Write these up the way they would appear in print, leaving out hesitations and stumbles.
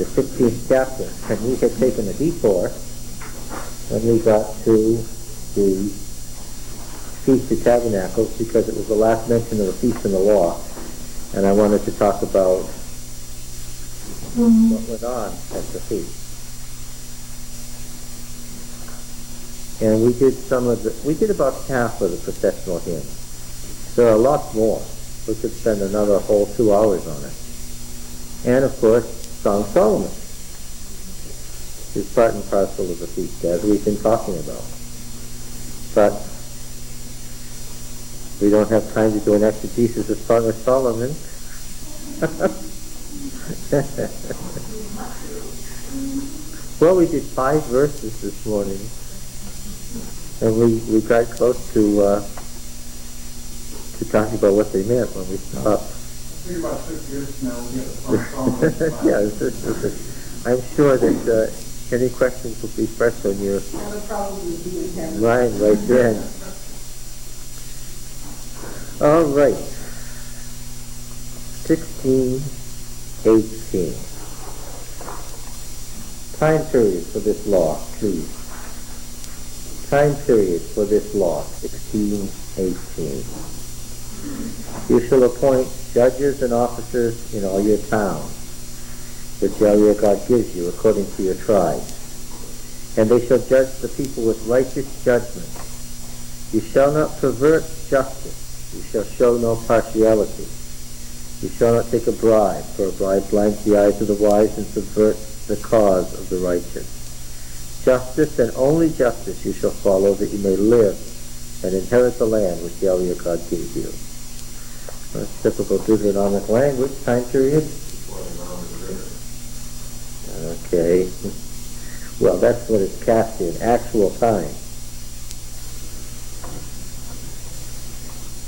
the 16th chapter, and we had taken a detour when we got to the Feast of Tabernacles, because it was the last mention of a feast in the law, and I wanted to talk about what went on at the feast. And we did about half of the processional hymns. There are lots more. We could spend another whole 2 hours on it. And of course, Song of Solomon is part and parcel of the feast, as we've been talking about. But we don't have time to do an exegesis of Song of Solomon. Well, we did 5 verses this morning, and we got close to talking about what they meant when we stopped. I think about 6 years now we'll get a Song of Solomon. Yeah, I'm sure that any questions will be fresh on your mind right then. All right. 16:18. Time period for this law, please. Time period for this law, 16:18. You shall appoint judges and officers in all your towns, which Yahweh God gives you according to your tribes. And they shall judge the people with righteous judgment. You shall not pervert justice. You shall show no partiality. You shall not take a bribe, for a bribe blinds the eyes of the wise and subverts the cause of the righteous. Justice and only justice you shall follow, that you may live and inherit the land which Yahweh your God gives you. That's typical Deuteronomic language. Time period? Okay. Well, that's what it's cast in, actual time.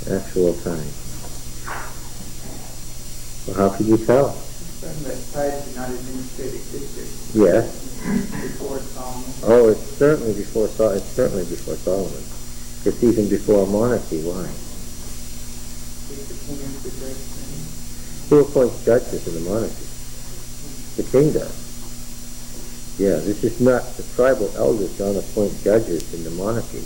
Actual time. Well, how can you tell? Yes. Before Solomon. Oh, it's certainly before Solomon. It's certainly before Solomon. It's even before monarchy. Why? Who appoints judges in the monarchy? The king does. Yeah, this is not the tribal elders don't appoint judges in the monarchy.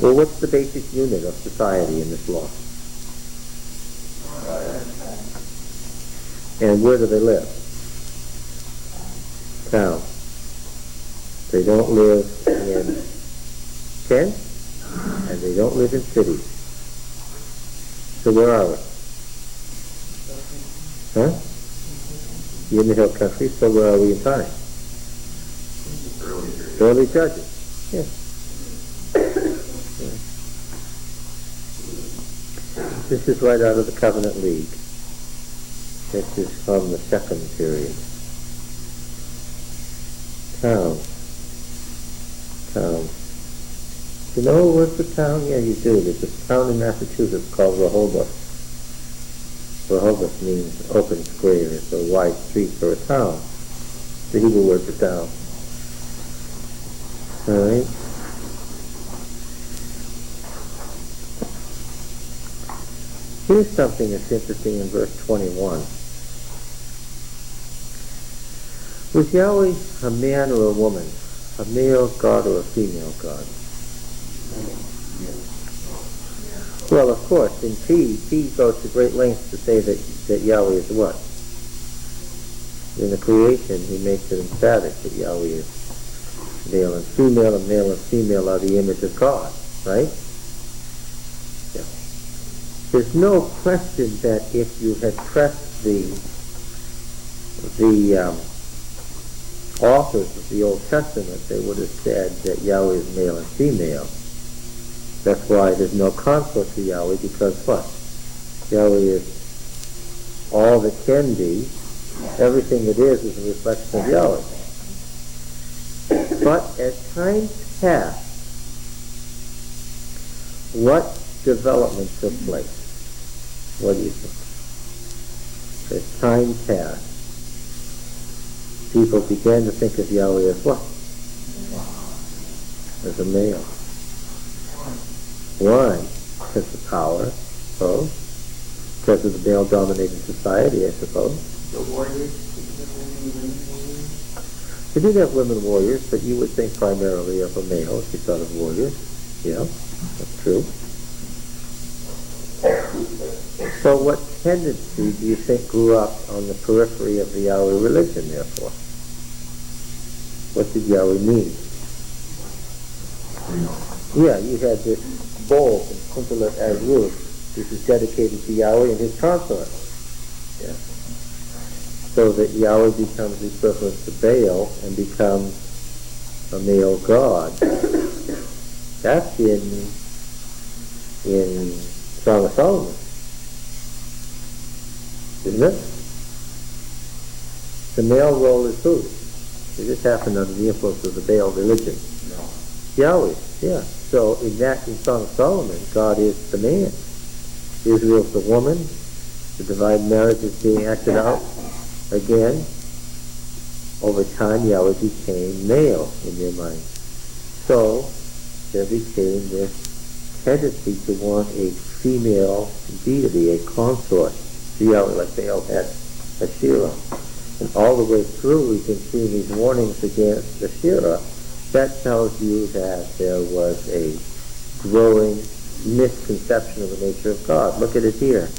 Well, what's the basic unit of society in this law? And where do they live? Town. They don't live in tents, and they don't live in cities. So where are we? Huh? You're in the hill country, so where are we in time? Early judges. Yeah. This is right out of the Covenant League. This is from the second period. Town. You know what's the town? Yeah, you do. There's a town in Massachusetts called Rehoboth. Rehoboth means open square. It's a wide street for a town. The Hebrew word for town. All right. Here's something that's interesting in verse 21. Was Yahweh a man or a woman? A male god or a female god? Well, of course, in P goes to great lengths to say that Yahweh is what? In the creation, he makes it emphatic that Yahweh is male and female are the image of God, right? Yeah. There's no question that if you had pressed the authors of the Old Testament, they would have said that Yahweh is male and female. That's why there's no consort to Yahweh, because what? Yahweh is all that can be. Everything that is a reflection of Yahweh. But as time passed, what development took place? What do you think? As time passed, people began to think of Yahweh as what? As a male. Why? Because of power. Oh. Because of the male-dominated society, I suppose. The warriors, women warriors. They did have women warriors, but you would think primarily of a male if you thought of warriors. Yeah, that's true. So what tendency do you think grew up on the periphery of the Yahweh religion, therefore? What did Yahweh mean? Yeah, you had this bowl from Kuntalat Azur, which is dedicated to Yahweh and his consort. Yeah. So that Yahweh becomes equivalent to Baal and becomes a male god. That's in Song of Solomon, isn't it? The male role is who? It just happened under the influence of the Baal religion. No. Yahweh, yeah. So in Song of Solomon, God is the man. Israel's the woman. The divine marriage is being acted out. Again, over time, Yahweh became male in their mind. So there became this tendency to want a female deity, a consort to Yahweh, like Baal had Asherah. And all the way through, we've been seeing these warnings against Asherah. That tells you that there was a growing misconception of the nature of God. Look at it here.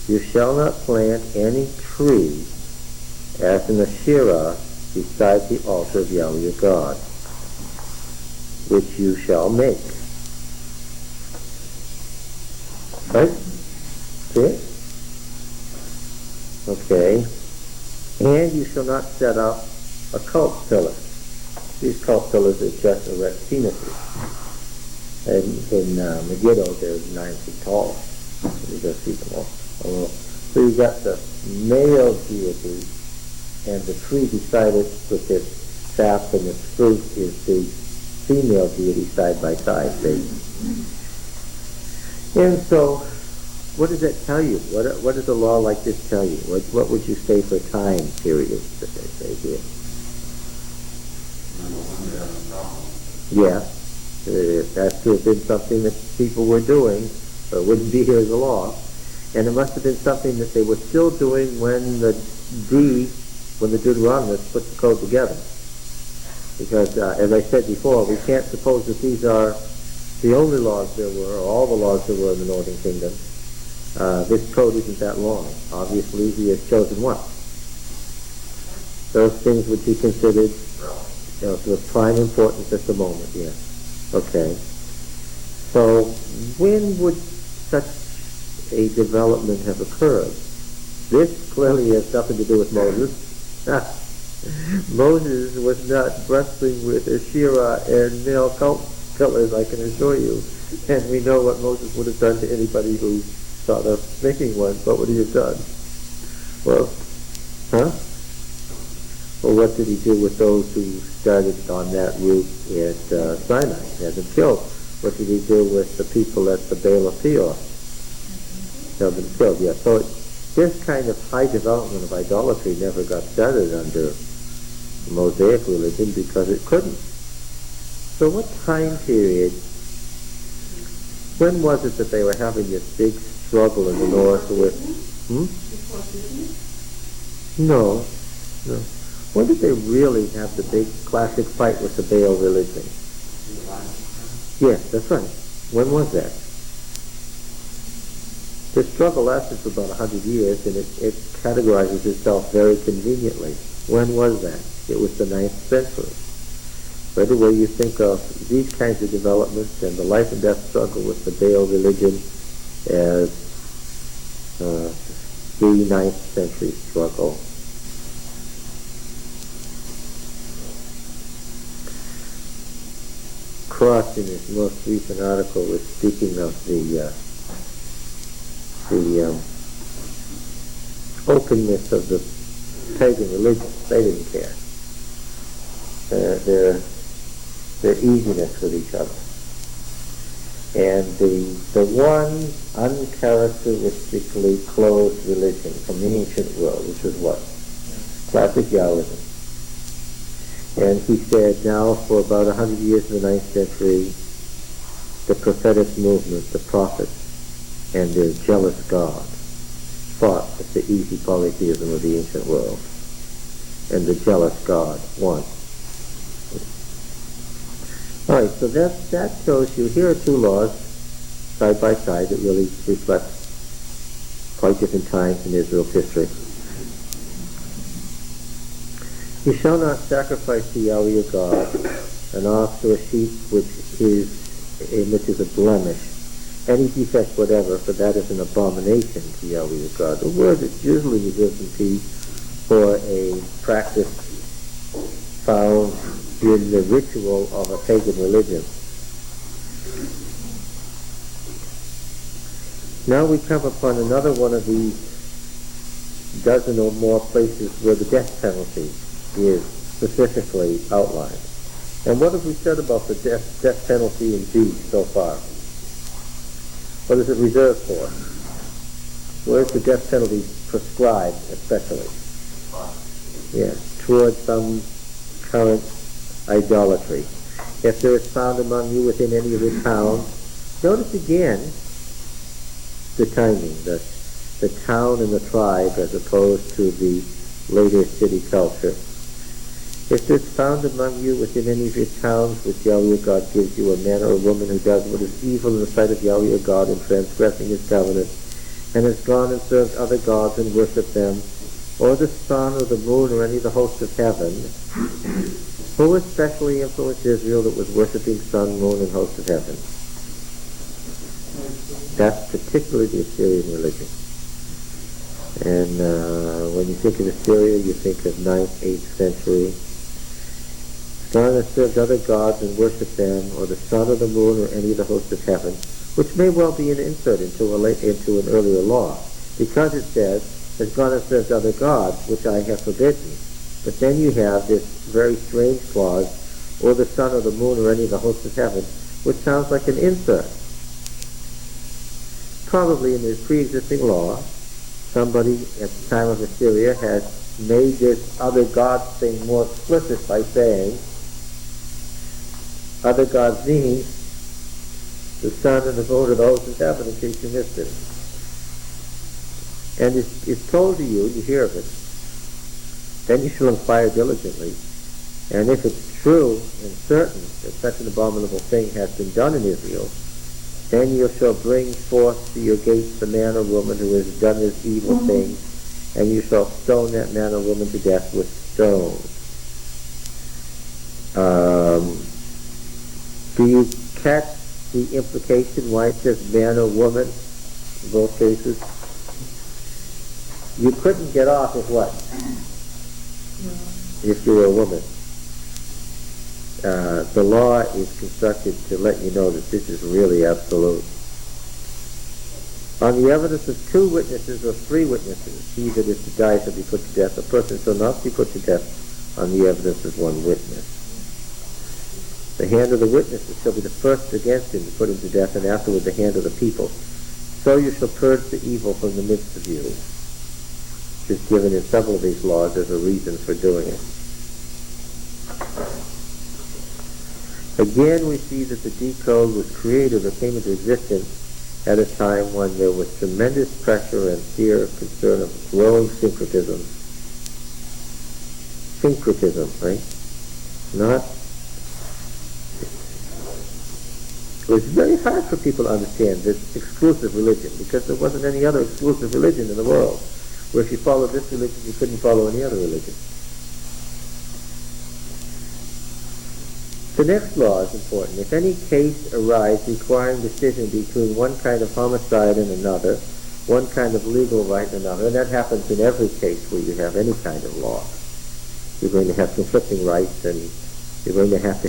You shall not plant any tree as an Asherah beside the altar of Yahweh your God, which you shall make. Right? See it? Okay. And you shall not set up a cult pillar. These cult pillars are just erect penises. And in Megiddo, they're 9 feet tall. You just see them all. So you've got the male deity, and the tree beside it with its sap and its fruit is the female deity side by side. See? And so, what does that tell you? What does a law like this tell you? What would you say for time period that they say here? Yeah, that could have been something that people were doing, or it wouldn't be here as a law. And it must have been something that they were still doing when the Deuteronomists put the code together. Because, as I said before, we can't suppose that these are the only laws there were, or all the laws there were in the Northern Kingdom. This code isn't that long. Obviously, he has chosen one. Those things would be considered, of prime importance at the moment, yes. Okay. So, when would such a development have occurred? This clearly has nothing to do with Moses. Moses was not wrestling with Asherah and male cult pillars, I can assure you. And we know what Moses would have done to anybody who thought of making one. What would he have done? Well, Well, what did he do with those who started on that route at Sinai? He had them killed. What did he do with the people at the Baal of Peor? Have them killed, yeah. So this kind of high development of idolatry never got started under the Mosaic religion because it couldn't. So what time period, when was it that they were having this big struggle in the north with... No. When did they really have the big classic fight with the Baal religion? Yes, that's right. When was that? The struggle lasted for about 100 years, and it categorizes itself very conveniently. When was that? It was the 9th century. Right away you think of these kinds of developments and the life and death struggle with the Baal religion as the 9th century struggle. Cross, in his most recent article, was speaking of the openness of the pagan religions. They didn't care. Their easiness with each other. And the one uncharacteristically closed religion from the ancient world, which was what? Classic Yahwism. And he said now for about 100 years in the 9th century, the prophetic movement, the prophets, and their jealous God fought with the easy polytheism of the ancient world. And the jealous God won. Alright, so that shows you, here are two laws side by side that really reflect quite different times in Israel's history. You shall not sacrifice to Yahweh your God an ox or a sheep which is a blemish, any defect whatever, for that is an abomination to Yahweh your God. The word is usually reserved in P for a practice found in the ritual of a pagan religion. Now we come upon another one of these dozen or more places where the death penalty is specifically outlined. And what have we said about the death penalty in B so far? What is it reserved for? Where is the death penalty prescribed especially? Yes, towards some current idolatry. If there is found among you within any of the towns, notice again the timing, the town and the tribe as opposed to the later city culture. If there is found among you within any of your towns which Yahweh your God gives you a man or a woman who does what is evil in the sight of Yahweh your God in transgressing his covenant, and has gone and served other gods and worshipped them, or the sun or the moon or any of the hosts of heaven, who especially influenced Israel that was worshipping sun, moon, and hosts of heaven? That's particularly the Assyrian religion. And when you think of Assyria, you think of 9th, 8th century. Gone and served other gods and worshipped them, or the sun or the moon or any of the hosts of heaven, which may well be an insert into an earlier law, because it says, has gone and served other gods, which I have forbidden. But then you have this very strange clause, or the sun or the moon or any of the hosts of heaven, which sounds like an insert. Probably in the pre-existing law, somebody at the time of Assyria has made this other gods thing more explicit by saying, other gods means the sun and the moon and the hosts of heaven, in case you missed it. And it's told to you, you hear of it, then you shall inquire diligently. And if it's true and certain that such an abominable thing has been done in Israel, then you shall bring forth to your gates the man or woman who has done this evil thing, and you shall stone that man or woman to death with stones. Do you catch the implication why it says man or woman in both cases? You couldn't get off with what? If you were a woman. The law is constructed to let you know that this is really absolute. On the evidence of 2 witnesses or 3 witnesses, he that is to die shall be put to death. A person shall not be put to death on the evidence of 1 witness. The hand of the witnesses shall be the first against him to put him to death, and afterward the hand of the people. So you shall purge the evil from the midst of you. Which is given in several of these laws as a reason for doing it. Again, we see that the decode was created or came into existence at a time when there was tremendous pressure and fear of concern of growing syncretism. Syncretism, right? It was very hard for people to understand this exclusive religion, because there wasn't any other exclusive religion in the world, where if you followed this religion, you couldn't follow any other religion. The next law is important. If any case arise requiring decision between one kind of homicide and another, one kind of legal right and another, and that happens in every case where you have any kind of law. You're going to have conflicting rights, and you're going to have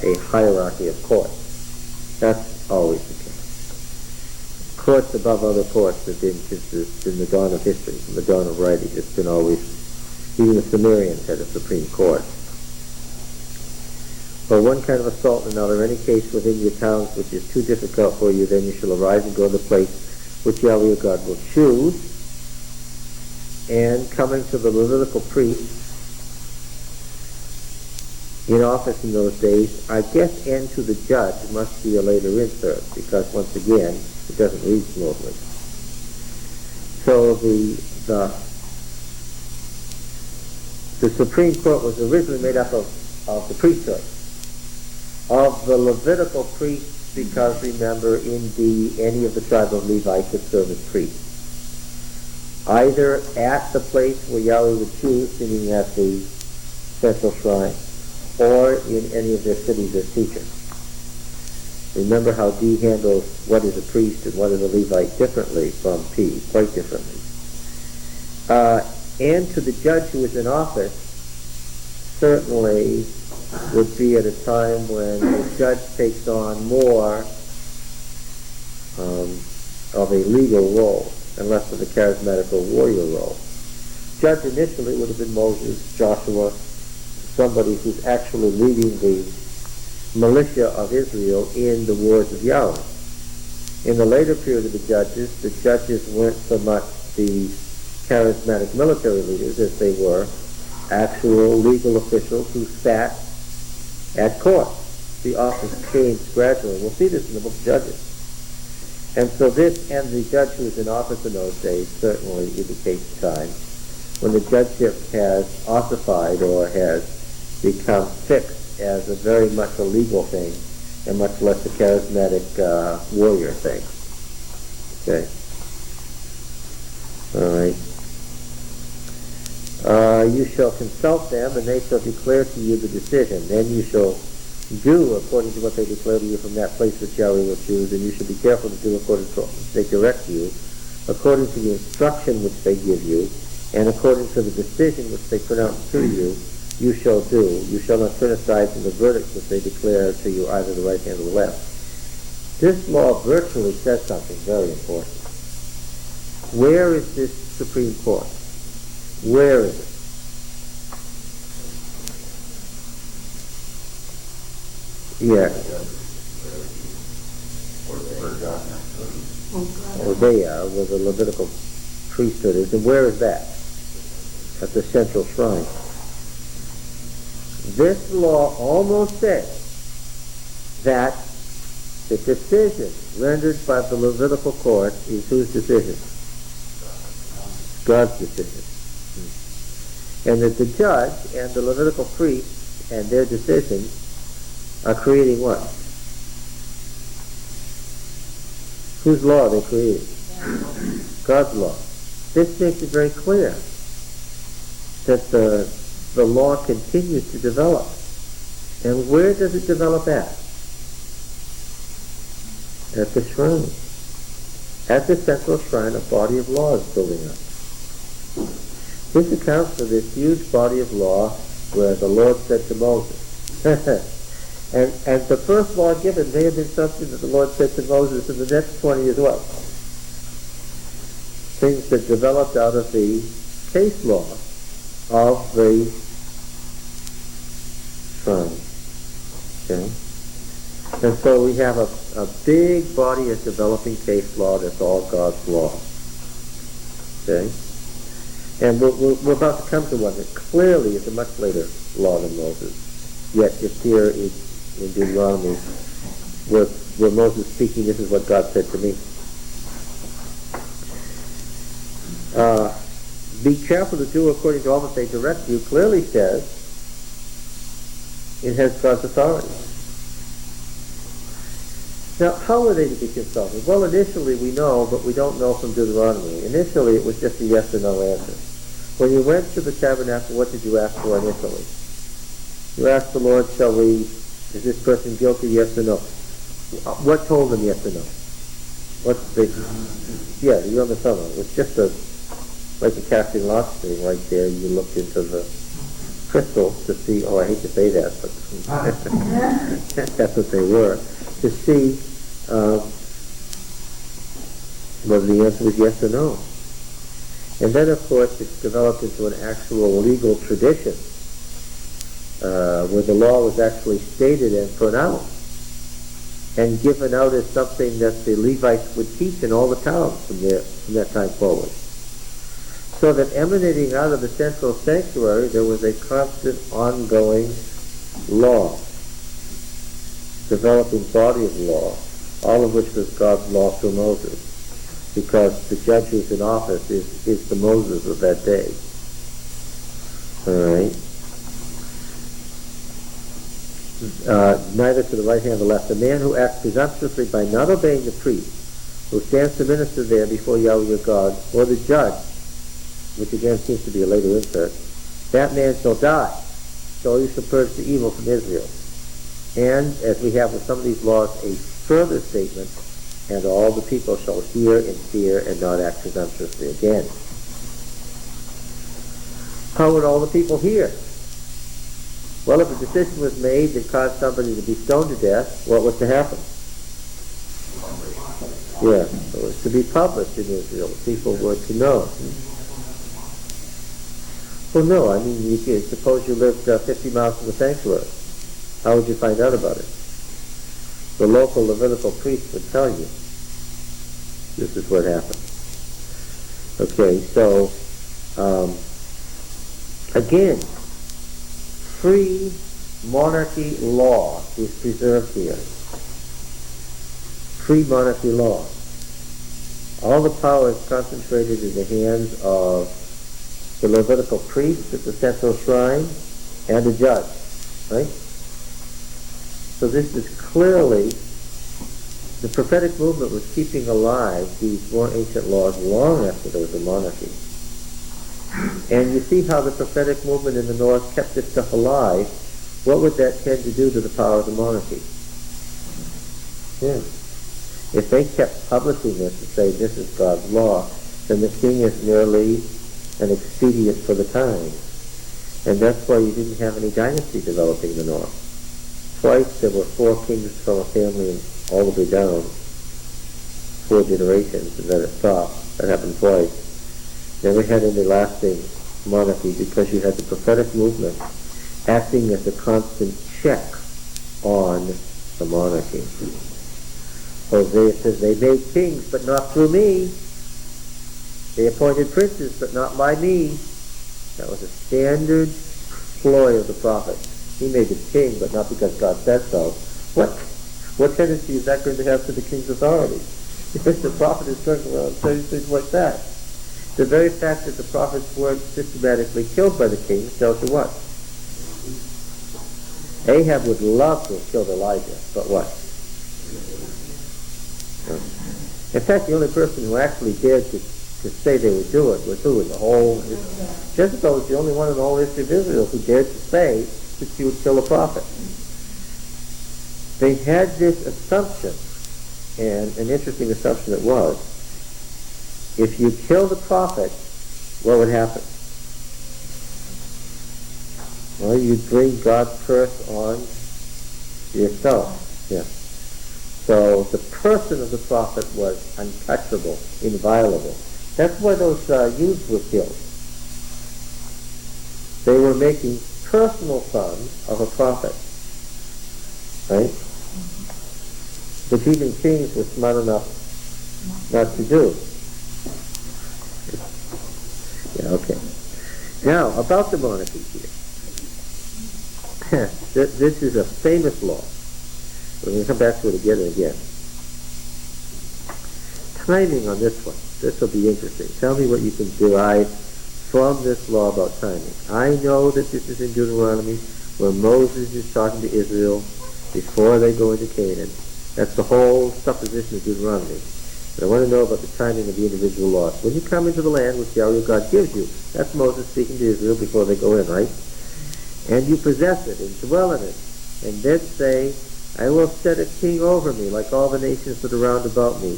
a hierarchy of courts. That's always the case. Courts above other courts have been since the dawn of history, from the dawn of writing. It's been always, even the Sumerians had a supreme court. Or one kind of assault and another, any case within your towns which is too difficult for you, then you shall arise and go to the place which Yahweh your God will choose. And coming to the Levitical priest, in office in those days. I guess "and to the judge" must be a later insert, because once again, it doesn't read smoothly. So the Supreme Court was originally made up of the priesthood, of the Levitical priests, because remember, indeed, any of the tribe of Levi could serve as priests, either at the place where Yahweh would choose, meaning at the central shrine, or in any of their cities as teachers. Remember how D handles what is a priest and what is a Levite differently from P, quite differently. And to the judge who is in office certainly would be at a time when the judge takes on more of a legal role and less of a charismatic or warrior role. Judge initially would have been Moses, Joshua, somebody who's actually leading the militia of Israel in the wars of Yahweh. In the later period of the judges weren't so much the charismatic military leaders as they were actual legal officials who sat at court. The office changed gradually. We'll see this in the book of Judges. And so this, and the judge who was in office in those days, certainly indicates time when the judgeship has ossified or has become fixed as a very much a legal thing and much less a charismatic warrior thing. Okay. All right. You shall consult them, and they shall declare to you the decision. Then you shall do according to what they declare to you from that place which Yahweh will choose, and you should be careful to do according to what they direct you, according to the instruction which they give you, and according to the decision which they pronounce to you, you shall do. You shall not turn aside from the verdict which they declare to you, either the right hand or the left. This law virtually says something very important. Where is this Supreme Court? Where is it? Yes. Odeia, where the Levitical priesthood is. And where is that? At the central shrine. This law almost says that the decision rendered by the Levitical court is whose decision? God's decision. And that the judge and the Levitical priests and their decisions are creating what? Whose law are they creating? God's law. This makes it very clear that the law continues to develop. And where does it develop at? At the shrine. At the central shrine, a body of law is building up. This accounts for this huge body of law where the Lord said to Moses, and the first law given may have been something that the Lord said to Moses in the next 20 as well. Things that developed out of the case law of the shrine. Okay? And so we have a big body of developing case law that's all God's law. Okay? And we're about to come to one that clearly is a much later law than Moses. Yet it's here in Deuteronomy where Moses is speaking, this is what God said to me. Be careful to do according to all that they direct you, clearly says it has God's authority. Now, how were they to be consulted? Well, initially we know, but we don't know from Deuteronomy. Initially it was just a yes or no answer. When you went to the tabernacle, what did you ask for initially? You asked the Lord, is this person guilty, yes or no? What told them yes or no? What's the Yom HaSumah. It's just like a casting lots thing right there. You looked into the crystal to see, I hate to say that, but that's what they were, to see whether the answer was yes or no. And then, of course, it's developed into an actual legal tradition where the law was actually stated and pronounced and given out as something that the Levites would teach in all the towns from that time forward. So that emanating out of the central sanctuary, there was a constant, ongoing law, developing body of law, all of which was God's law through Moses, because the judge who's in office is the Moses of that day. All right. Neither to the right hand or the left. The man who acts presumptuously by not obeying the priest, who stands to minister there before Yahweh your God, or the judge, which again seems to be a later insert, that man shall die. So you shall purge the evil from Israel. And, as we have with some of these laws, a further statement, and all the people shall hear and fear and not act presumptuously again. How would all the people hear? Well, if a decision was made that caused somebody to be stoned to death, what was to happen? Yeah, it was to be published in Israel. People were to know. Well, no, I mean, suppose you lived 50 miles from the sanctuary. How would you find out about it? The local Levitical priest would tell you. This is what happened. Okay, so, again, free monarchy law is preserved here. Free monarchy law. All the power is concentrated in the hands of the Levitical priest at the central shrine and the judge, right? So this is clearly, the prophetic movement was keeping alive these more ancient laws long after there was a monarchy. And you see how the prophetic movement in the north kept this stuff alive. What would that tend to do to the power of the monarchy? Yeah. If they kept publishing this to say this is God's law, then the king is merely an expedient for the time. And that's why you didn't have any dynasty developing in the north. Twice there were 4 kings from a family and all the way down, 4 generations, and then it stopped. That happened twice. Never had any lasting monarchy because you had the prophetic movement acting as a constant check on the monarchy. Hosea says, they made kings, but not through me. They appointed princes, but not by me. That was a standard ploy of the prophet. He made him king, but not because God said so. What tendency is that going to have to the king's authority? If the prophet is turning around and saying things like that. The very fact that the prophets weren't systematically killed by the king tells you what? Ahab would love to have killed Elijah, but what? In fact, the only person who actually dared to say they would do it was who in the whole... Jezebel was the only one in the whole history of Israel who dared to say that she would kill a prophet. They had this assumption, and an interesting assumption it was. If you kill the prophet, what would happen? Well, you'd bring God's curse on yourself. Yeah. So the person of the prophet was untouchable, inviolable. That's why those youths were killed. They were making personal fun of a prophet. Right? Which even kings were smart enough not to do. Yeah, okay. Now, about the monarchy here. This is a famous law. We're going to come back to it again and again. Timing on this one. This will be interesting. Tell me what you can derive from this law about timing. I know that this is in Deuteronomy, where Moses is talking to Israel before they go into Canaan. That's the whole supposition of Deuteronomy. But I want to know about the timing of the individual laws. When you come into the land which Yahweh God gives you, that's Moses speaking to Israel before they go in, right? And you possess it and dwell in it, and then say, I will set a king over me, like all the nations that are round about me.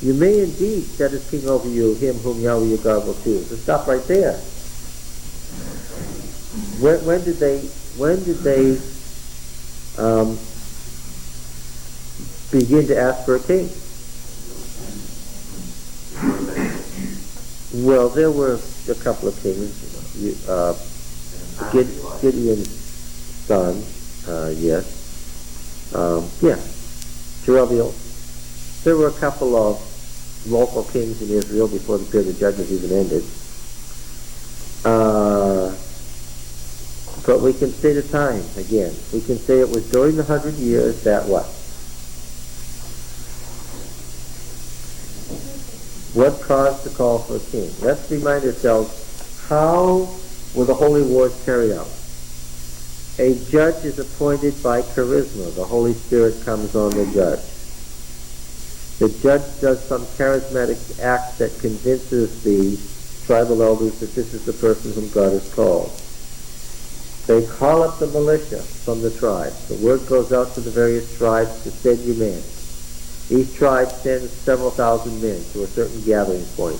You may indeed set as king over you him whom Yahweh your God will choose. The stuff right there. When did they begin to ask for a king? Well, there were a couple of kings. Gideon's son, yes. Jeroboam. There were a couple of local kings in Israel before the period of judges even ended. But we can say the time again. We can say it was during the 100 years that what? What caused the call for a king? Let's remind ourselves, how were the holy wars carried out? A judge is appointed by charisma. The Holy Spirit comes on the judge. The judge does some charismatic act that convinces the tribal elders that this is the person whom God has called. They call up the militia from the tribes. The word goes out to the various tribes to send you men. Each tribe sends several thousand men to a certain gathering point.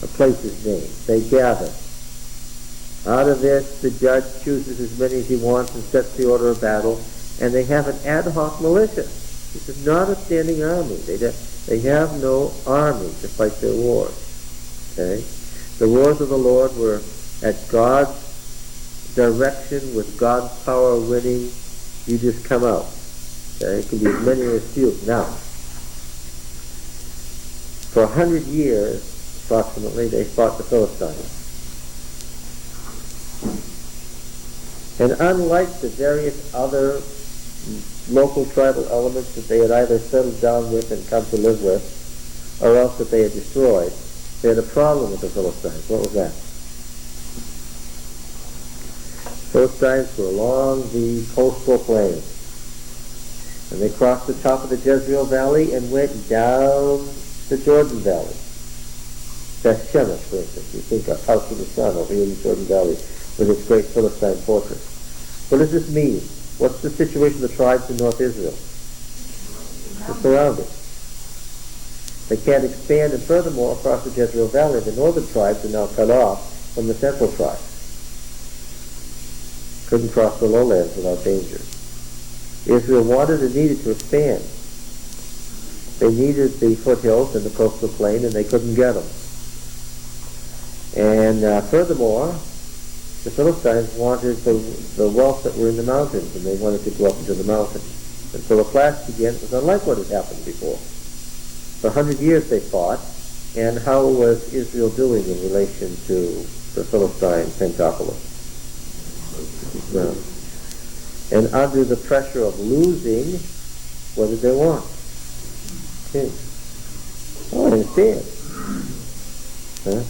A place is named. They gather. Out of this, the judge chooses as many as he wants and sets the order of battle, and they have an ad hoc militia. This is not a standing army. They have no army to fight their wars. Okay? The wars of the Lord were at God's direction, with God's power winning. You just come out. Okay? It can be as many or as few. Now, for 100 years, approximately, they fought the Philistines. And unlike the various other local tribal elements that they had either settled down with and come to live with, or else that they had destroyed, they had a problem with the Philistines. What was that? Philistines were along the coastal plain. And they crossed the top of the Jezreel Valley and went down the Jordan Valley. That's Shemesh, for instance. You think of House of the Sun over here in the Jordan Valley with its great Philistine fortress. What does this mean? What's the situation of the tribes in North Israel? They're surrounded. They can't expand, and furthermore, across the Jezreel Valley, the northern tribes are now cut off from the central tribes. Couldn't cross the lowlands without danger. Israel wanted and needed to expand. They needed the foothills and the coastal plain, and they couldn't get them. And furthermore, the Philistines wanted the wealth that were in the mountains, and they wanted to go up into the mountains. And so the clash began. It was unlike what had happened before. For 100 years they fought, and how was Israel doing in relation to the Philistine Pentapolis? No. And under the pressure of losing, what did they want? King. Oh, I understand. Huh?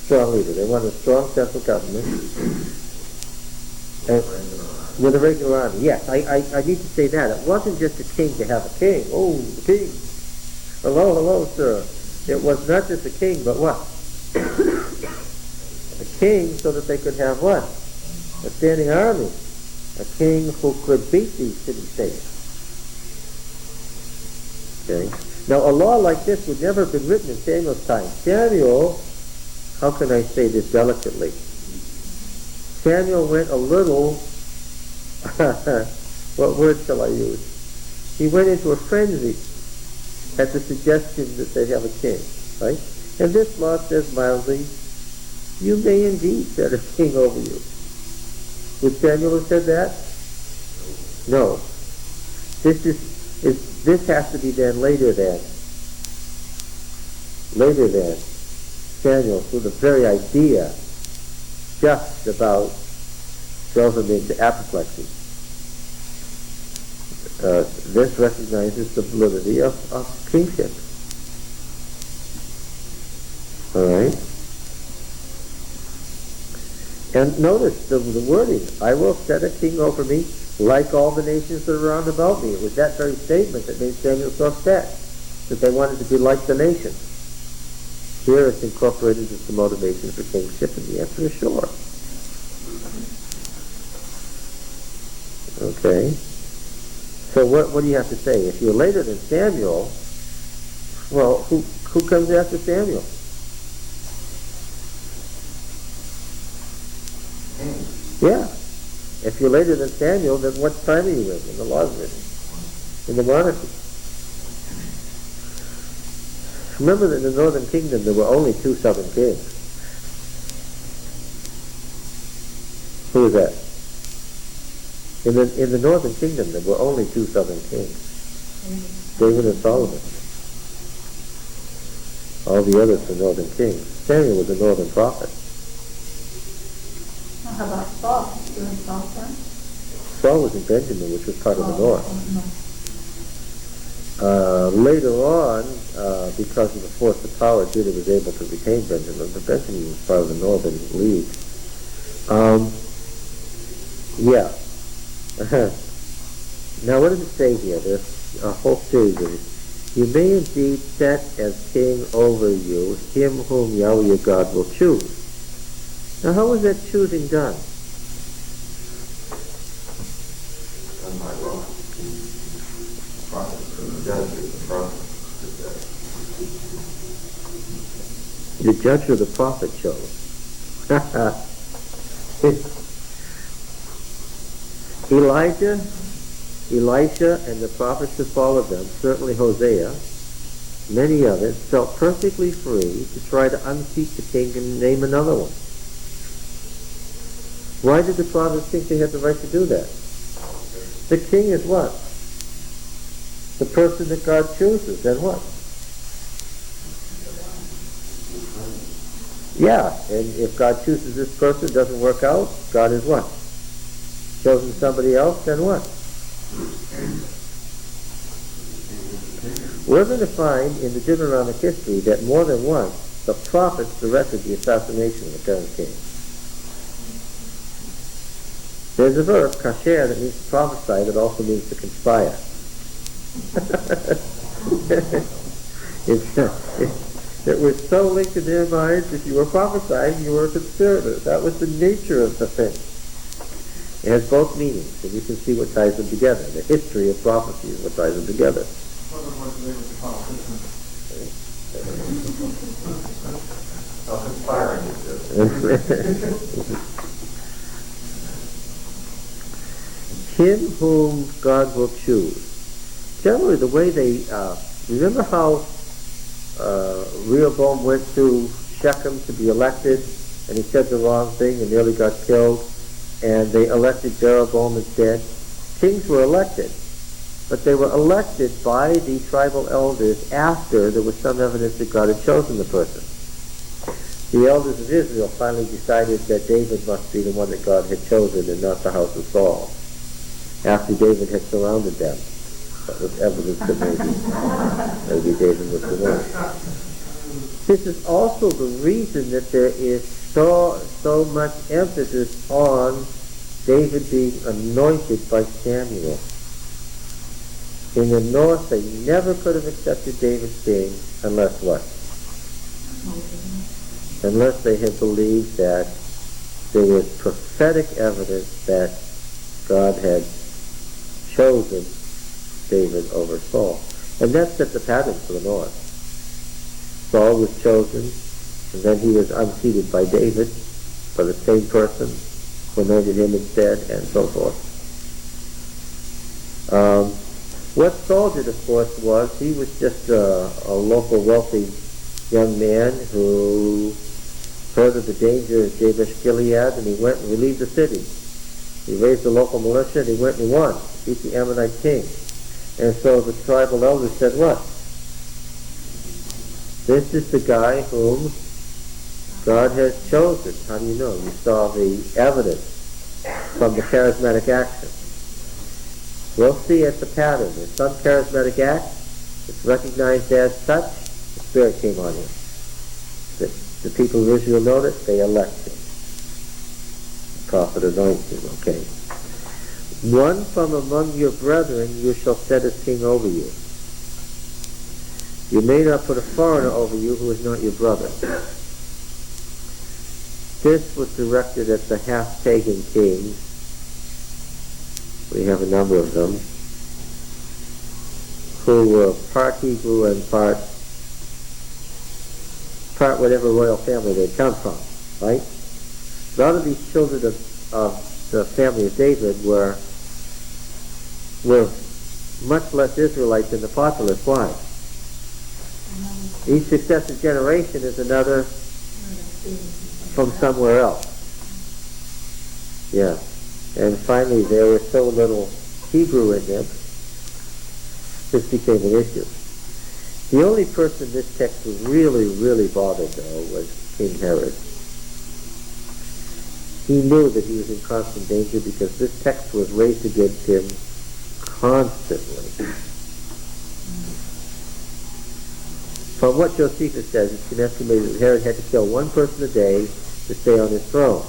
Strong leader. They wanted a strong central government. And with a regular army. Yes, I need to say that. It wasn't just a king to have a king. Oh, the king. Hello, sir. It was not just a king, but what? A king so that they could have what? A standing army. A king who could beat these city-states. Okay. Now, a law like this would never have been written in Samuel's time. Samuel, how can I say this delicately? Samuel went a little, what word shall I use? He went into a frenzy at the suggestion that they have a king, right? And this law says mildly, you may indeed set a king over you. Would Samuel have said that? No. This has to be done later than Samuel. So the very idea just about drove him into apoplexy. This recognizes the validity of kingship. All right? And notice the wording, I will set a king over me like all the nations that are round about me. It was that very statement that made Samuel so upset, that they wanted to be like the nations. Here it's incorporated as the motivation for kingship, and the answer is sure. Okay? So what do you have to say? If you're later than Samuel, well, who comes after Samuel? Yeah. If you're later than Samuel, then what time are you in the laws written? In the monarchy. Remember that in the northern kingdom there were only 2 southern kings. Who was that? In the northern kingdom there were only 2 southern kings. David and Solomon. All the others were northern kings. Samuel was a northern prophet. How about Saul? Doing Saul then? Saul was in Benjamin, which was part of the north. No. Later on, because of the force of power, Judah was able to retain Benjamin, but Benjamin was part of the northern league. Yeah. Now, what does it say here? There's a whole series of it. You may indeed set as king over you him whom Yahweh your God will choose. Now, how was that choosing done? Done by law. Prophet, the judge is the prophet. The judge or the prophet chose. Elijah, Elisha, and the prophets who followed them, certainly Hosea, many others, felt perfectly free to try to unseat the king and name another one. Why did the prophets think they had the right to do that? The king is what? The person that God chooses, then what? Yeah, and if God chooses this person, it doesn't work out, God is what? Chosen somebody else, then what? We're going to find in the Deuteronomic history that more than once the prophets directed the assassination of the current king. There's a verb, kasher, that means to prophesy, that also means to conspire. It was so linked in their minds, if you were prophesying, you were a conspirator. That was the nature of the thing. It has both meanings, and you can see what ties them together. The history of prophecy is what ties them together. Self-inspiring is Him whom God will choose. Generally, the way they, remember how Rehoboam went to Shechem to be elected, and he said the wrong thing and nearly got killed, and they elected Jeroboam instead? Kings were elected, but they were elected by the tribal elders after there was some evidence that God had chosen the person. The elders of Israel finally decided that David must be the one that God had chosen and not the house of Saul, after David had surrounded them. That was evidence that maybe David was the one. This is also the reason that there is so much emphasis on David being anointed by Samuel. In the north, they never could have accepted David king unless what? Unless they had believed that there was prophetic evidence that God had chosen David over Saul. And that set the pattern for the north. Saul was chosen, and then he was unseated by David, by the same person who anointed him instead, and so forth. What Saul did, of course, was he was just a local wealthy young man who heard of the danger of Jabesh Gilead, and he went and relieved the city. He raised the local militia, and he went and he won, beat the Ammonite king. And so the tribal elders said, what? This is the guy whom God has chosen. How do you know? You saw the evidence from the charismatic action. We'll see at the pattern. There's some charismatic act. It's recognized as such. The Spirit came on him. The people of Israel know it. They elect him. The prophet anoints him. Okay. One from among your brethren you shall set as king over you. You may not put a foreigner over you who is not your brother. This was directed at the half-pagan kings. We have a number of them, who were part Hebrew and part whatever royal family they come from, right? A lot of these children of the family of David were much less Israelites than the populace. Why? Each successive generation is another from somewhere else. Yeah. And finally, there was so little Hebrew in them, this became an issue. The only person this text really, really bothered, though, was King Herod. He knew that he was in constant danger because this text was raised against him constantly. From what Josephus says, it's been estimated that Herod had to kill one person a day to stay on his throne.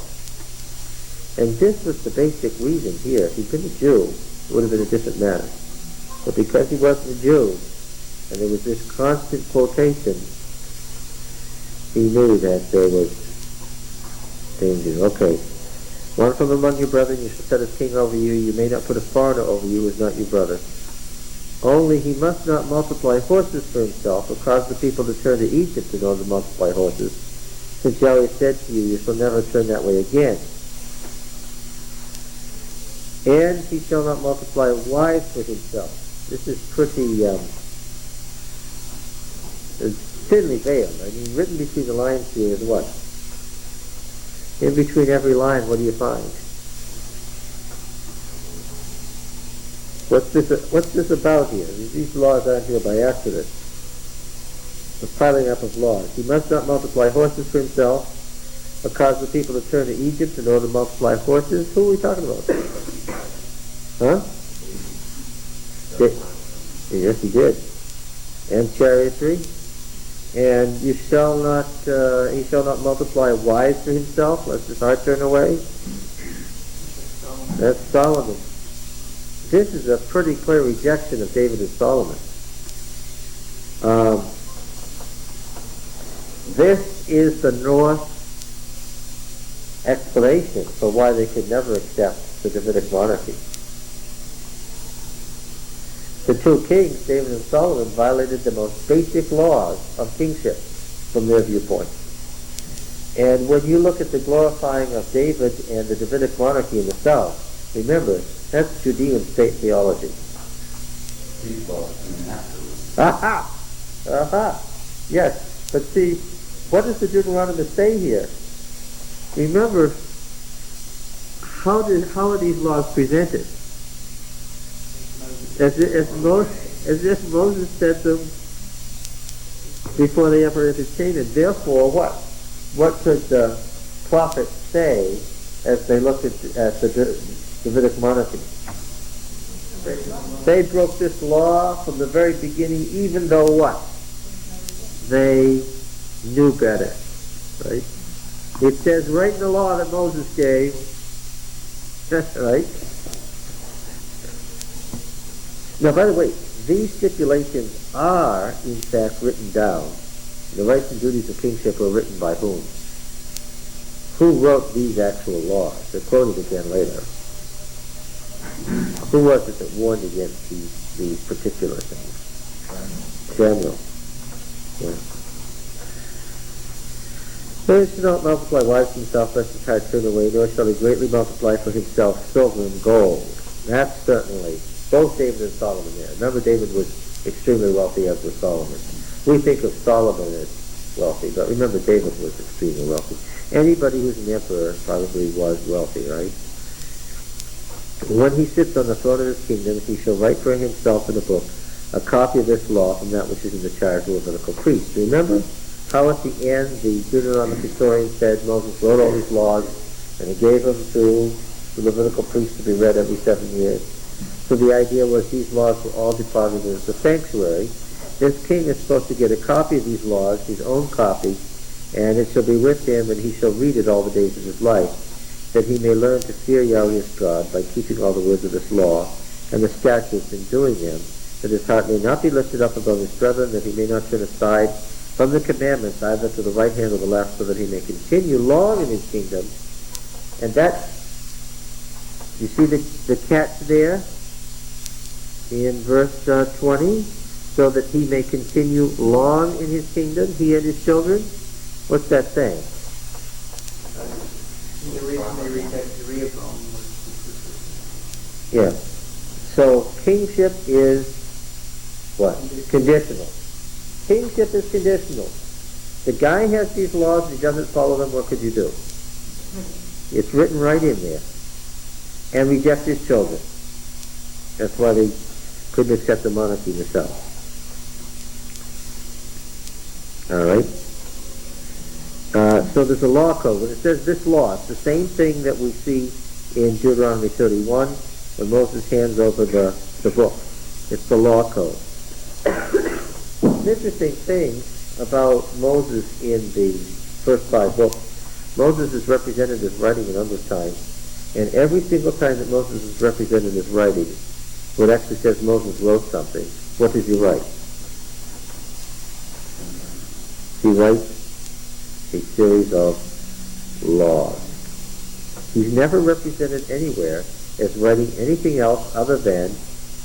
And this was the basic reason here. If he'd been a Jew, it would have been a different matter. But because he wasn't a Jew, and there was this constant quotation, he knew that there was danger. Okay. One from among your brethren you shall set as king over you. You may not put a foreigner over you who is not your brother. Only he must not multiply horses for himself, or cause the people to turn to Egypt in order to multiply horses. Since Yahweh said to you, you shall never turn that way again. And he shall not multiply wives for himself. This is pretty thinly veiled. I mean, written between the lines here is what? In between every line, what do you find? What's this about here? These laws aren't here by accident. The piling up of laws. He must not multiply horses for himself, or cause the people to turn to Egypt in order to multiply horses. Who are we talking about? Huh? Yes, he did. And chariotry. And he shall not multiply wives for himself, lest his heart turn away. That's Solomon. This is a pretty clear rejection of David and Solomon. This is the North explanation for why they could never accept the Davidic monarchy. The two kings, David and Solomon, violated the most basic laws of kingship from their viewpoint. And when you look at the glorifying of David and the Davidic monarchy in the south, remember, that's Judean state theology. These laws came afterwards. Aha! Aha! Yes, but see, what does the Deuteronomy say here? Remember, how are these laws presented? As if Moses said them before they ever entered Canaan. Therefore, what? What could the prophets say as they looked at the Davidic monarchy? They broke this law from the very beginning, even though what? They knew better. Right? It says right in the law that Moses gave, right? Now, by the way, these stipulations are, in fact, written down. The rights and duties of kingship were written by whom? Who wrote these actual laws? They're quoted again later. Who was it that warned against these particular things? Samuel. Yeah. So he shall not multiply wives for himself, lest his heart turn away, nor shall he greatly multiply for himself silver and gold. That's certainly both David and Solomon there. Remember, David was extremely wealthy, as was Solomon. We think of Solomon as wealthy, but remember, David was extremely wealthy. Anybody who's an emperor probably was wealthy, right? When he sits on the throne of his kingdom, he shall write for himself in a book a copy of this law from that which is in the charge of the Levitical priest. Remember how at the end the Deuteronomy historian said Moses wrote all these laws and he gave them to the Levitical priest to be read every 7 years. So the idea was these laws were all deposited in the sanctuary. This king is supposed to get a copy of these laws, his own copy, and it shall be with him, and he shall read it all the days of his life, that he may learn to fear Yahweh his God by keeping all the words of this law and the statutes and doing them, that his heart may not be lifted up above his brethren, that he may not turn aside from the commandments, either to the right hand or the left, so that he may continue long in his kingdom. And that, you see the catch there? In verse 20, so that he may continue long in his kingdom, he and his children. What's that saying? The reason they read that to Rehoboam was Yeah. So kingship is what? Conditional. Kingship is conditional. The guy has these laws and he doesn't follow them, what could you do? It's written right in there. And reject his children. That's why they couldn't accept the monarchy in the south. All right. So there's a law code. When it says this law, it's the same thing that we see in Deuteronomy 31 when Moses hands over the book. It's the law code. An interesting thing about Moses in the first 5 books, Moses is represented as writing a number of times, and every single time that Moses is represented as writing, where it actually says Moses wrote something, what does he write? He writes a series of laws. He's never represented anywhere as writing anything else other than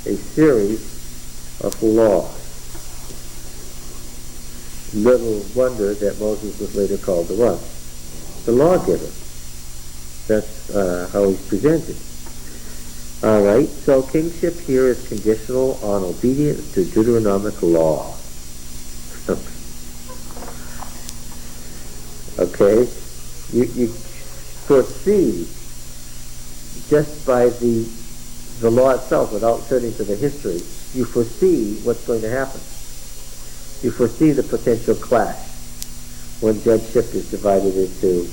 a series of laws. Little wonder that Moses was later called the what? The lawgiver. That's how he's presented. All right, so kingship here is conditional on obedience to Deuteronomic law. Okay, you foresee just by the law itself, without turning to the history, you foresee what's going to happen. You foresee the potential clash when judgeship is divided into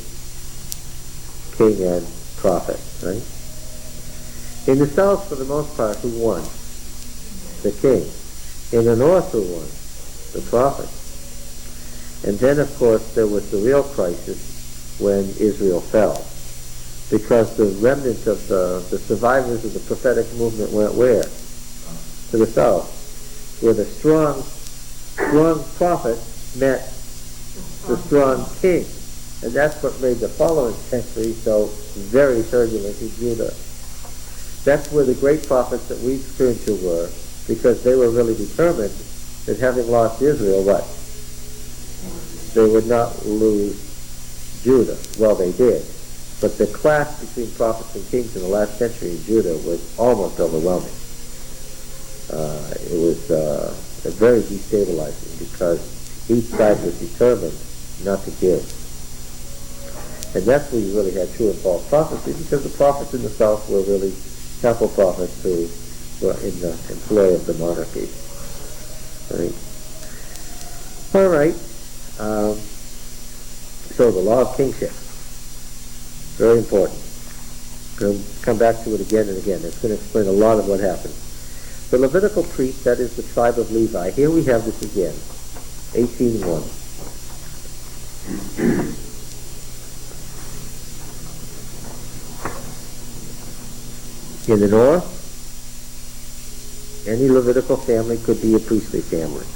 king and prophet, right? In the south, for the most part, who won? The king. In the north, who won? The prophet. And then, of course, there was the real crisis when Israel fell, because the remnant of the survivors of the prophetic movement went where? To the south, where the strong prophet met the strong king. And that's what made the following century so very turbulent in Judah. That's where the great prophets that we turn to were, because they were really determined that having lost Israel, what? They would not lose Judah. Well, they did. But the clash between prophets and kings in the last century in Judah was almost overwhelming. It was very destabilizing because each side was determined not to give. And that's where you really had true and false prophecy, because the prophets in the south were really temple prophets who were in the employ of the monarchy. Right? All right. So the law of kingship, very important. We'll come back to it again and again. It's going to explain a lot of what happened. The Levitical priest, that is the tribe of Levi. Here we have this again, 18:1. In the north, any Levitical family could be a priestly family.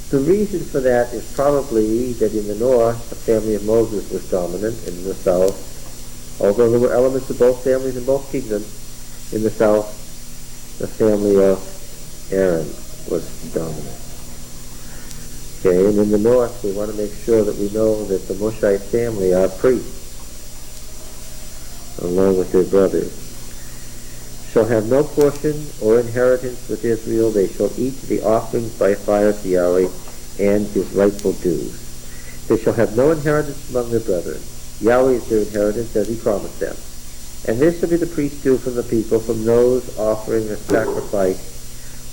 The reason for that is probably that in the north, the family of Moses was dominant, and in the south, although there were elements of both families in both kingdoms, in the south, the family of Aaron was dominant. Okay, and in the north, we want to make sure that we know that the Moshite family are priests, along with their brothers. Shall have no portion or inheritance with Israel. They shall eat the offerings by fire to Yahweh and his rightful dues. They shall have no inheritance among their brethren. Yahweh is their inheritance as he promised them. And this shall be the priest's due from the people, from those offering a sacrifice,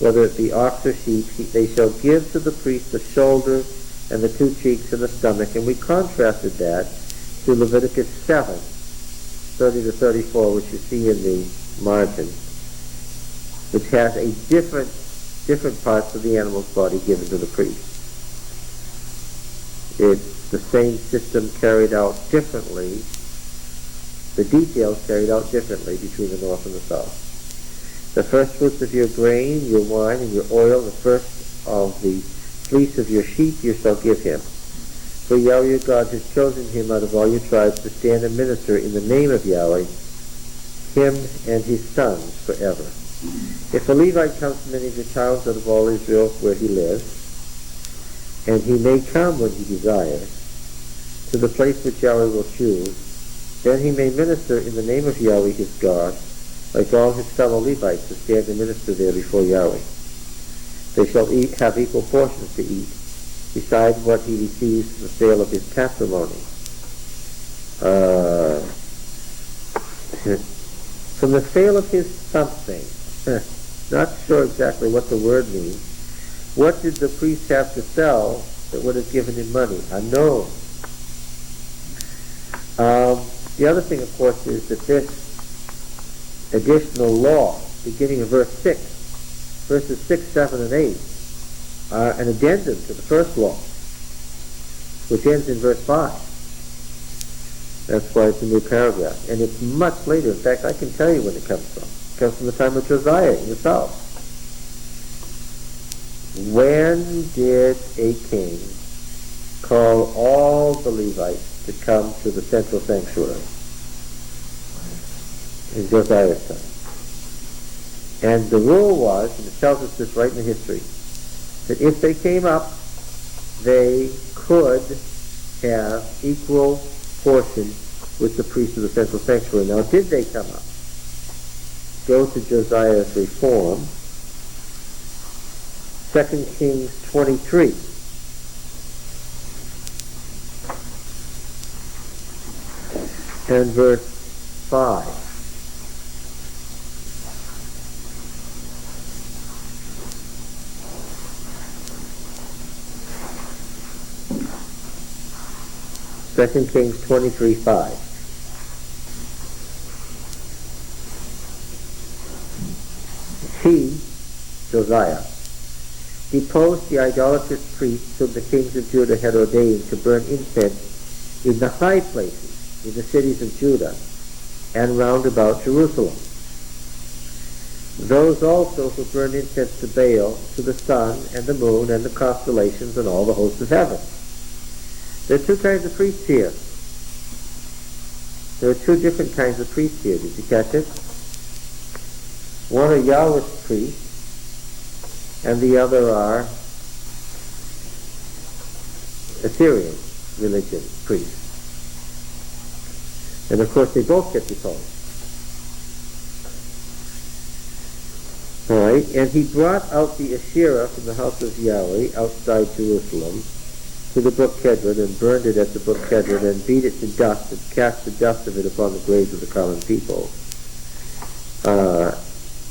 whether it be ox or sheep. They shall give to the priest the shoulder and the 2 cheeks and the stomach. And we contrasted that to Leviticus 7, 30 to 34, which you see in the margin, which has a different parts of the animal's body given to the priest. It's the same system carried out differently, the details carried out differently between the north and the south. The first fruits of your grain, your wine, and your oil, the first of the fleece of your sheep you shall give him. For Yahweh your God has chosen him out of all your tribes to stand and minister in the name of Yahweh, him and his sons forever. If a Levite comes from any of the towns out of all Israel where he lives, and he may come when he desires, to the place which Yahweh will choose, then he may minister in the name of Yahweh his God, like all his fellow Levites to stand and minister there before Yahweh. They shall have equal portions to eat, besides what he receives from the sale of his patrimony. From the sale of his something. Not sure exactly what the word means. What did the priest have to sell that would have given him money? Unknown. The other thing, of course, is that this additional law, beginning in verse 6, verses 6, 7, and 8, are an addendum to the first law, which ends in verse 5. That's why it's a new paragraph. And it's much later. In fact, I can tell you when it comes from. It comes from the time of Josiah in the south. When did a king call all the Levites to come to the central sanctuary? In Josiah's time. And the rule was, and it tells us this right in the history, that if they came up, they could have equal portion with the priests of the central sanctuary. Now, did they come up? Go to Josiah's reform, 2 Kings 23. And verse 5. Second Kings 23:5. He, Josiah, deposed the idolatrous priests whom the kings of Judah had ordained to burn incense in the high places in the cities of Judah and round about Jerusalem. Those also who burned incense to Baal, to the sun and the moon and the constellations and all the hosts of heaven. There are two kinds of priests here. There are two different kinds of priests here. Did you catch it? One are Yahweh's priests, and the other are Assyrian religion priests. And of course they both get deposed. Alright, and he brought out the Asherah from the house of Yahweh outside Jerusalem to the brook Kedron, and burned it at the brook Kedron, and beat it to dust, and cast the dust of it upon the graves of the common people.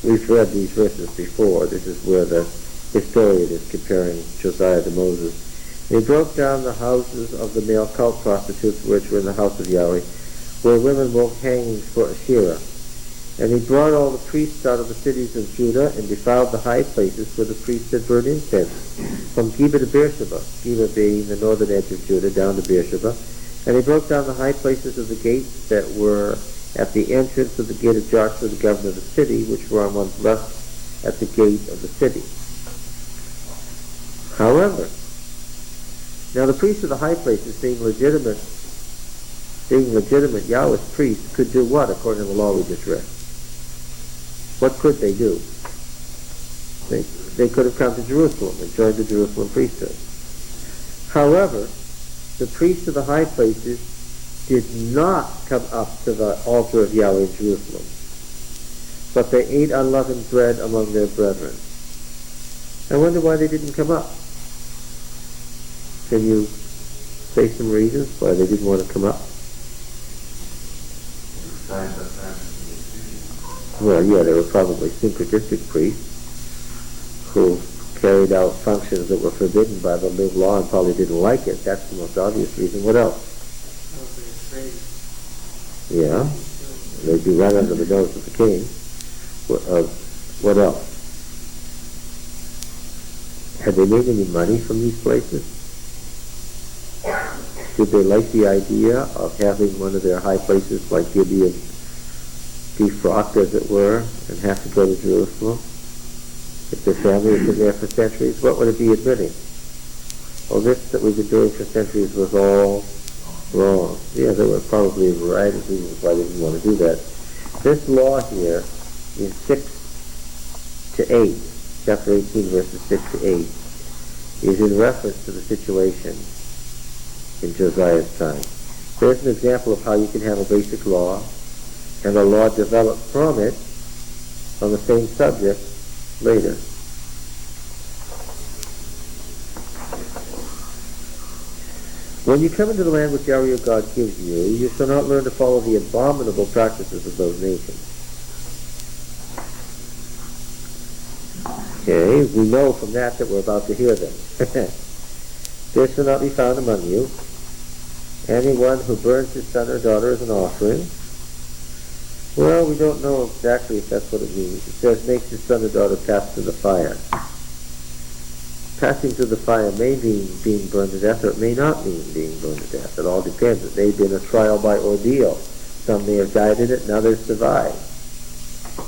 We've read these verses before. This is where the historian is comparing Josiah to Moses. And he broke down the houses of the male cult prostitutes which were in the house of Yahweh, where women wove hangings for Asherah. And he brought all the priests out of the cities of Judah, and defiled the high places where the priests had burned incense, from Geba to Beersheba, Geba being the northern edge of Judah, down to Beersheba. And he broke down the high places of the gates that were at the entrance of the gate of Joshua, the governor of the city, which were on one's left at the gate of the city. However, now the priests of the high places, being legitimate Yahweh's priests, could do what according to the law we just read? What could they do? They could have come to Jerusalem and joined the Jerusalem priesthood. However, the priests of the high places did not come up to the altar of Yahweh in Jerusalem, but they ate unleavened bread among their brethren. I wonder why they didn't come up. Can you say some reasons why they didn't want to come up? Well, yeah, there were probably syncretistic priests who carried out functions that were forbidden by the new law and probably didn't like it. That's the most obvious reason. What else? Yeah, they'd be right under the nose of the king. What else? Had they made any money from these places? Did they like the idea of having one of their high places like Gibeon defrocked, as it were, and have to go to Jerusalem? If their family had been there for centuries, what would it be admitting? Well, this that we've been doing for centuries was all wrong. Yeah, there were probably a variety of reasons why they didn't want to do that. This law here in 6 to 8, chapter 18, verses 6 to 8, is in reference to the situation in Josiah's time. There's an example of how you can have a basic law and a law developed from it on the same subject later. When you come into the land which Yahweh your God gives you, you shall not learn to follow the abominable practices of those nations. Okay, we know from that we're about to hear them. There shall not be found among you anyone who burns his son or daughter as an offering. Well, we don't know exactly if that's what it means. It says, makes his son or daughter pass through the fire. Passing through the fire may mean being burned to death, or it may not mean being burned to death. It all depends. It may have been a trial by ordeal. Some may have died in it, and others survived.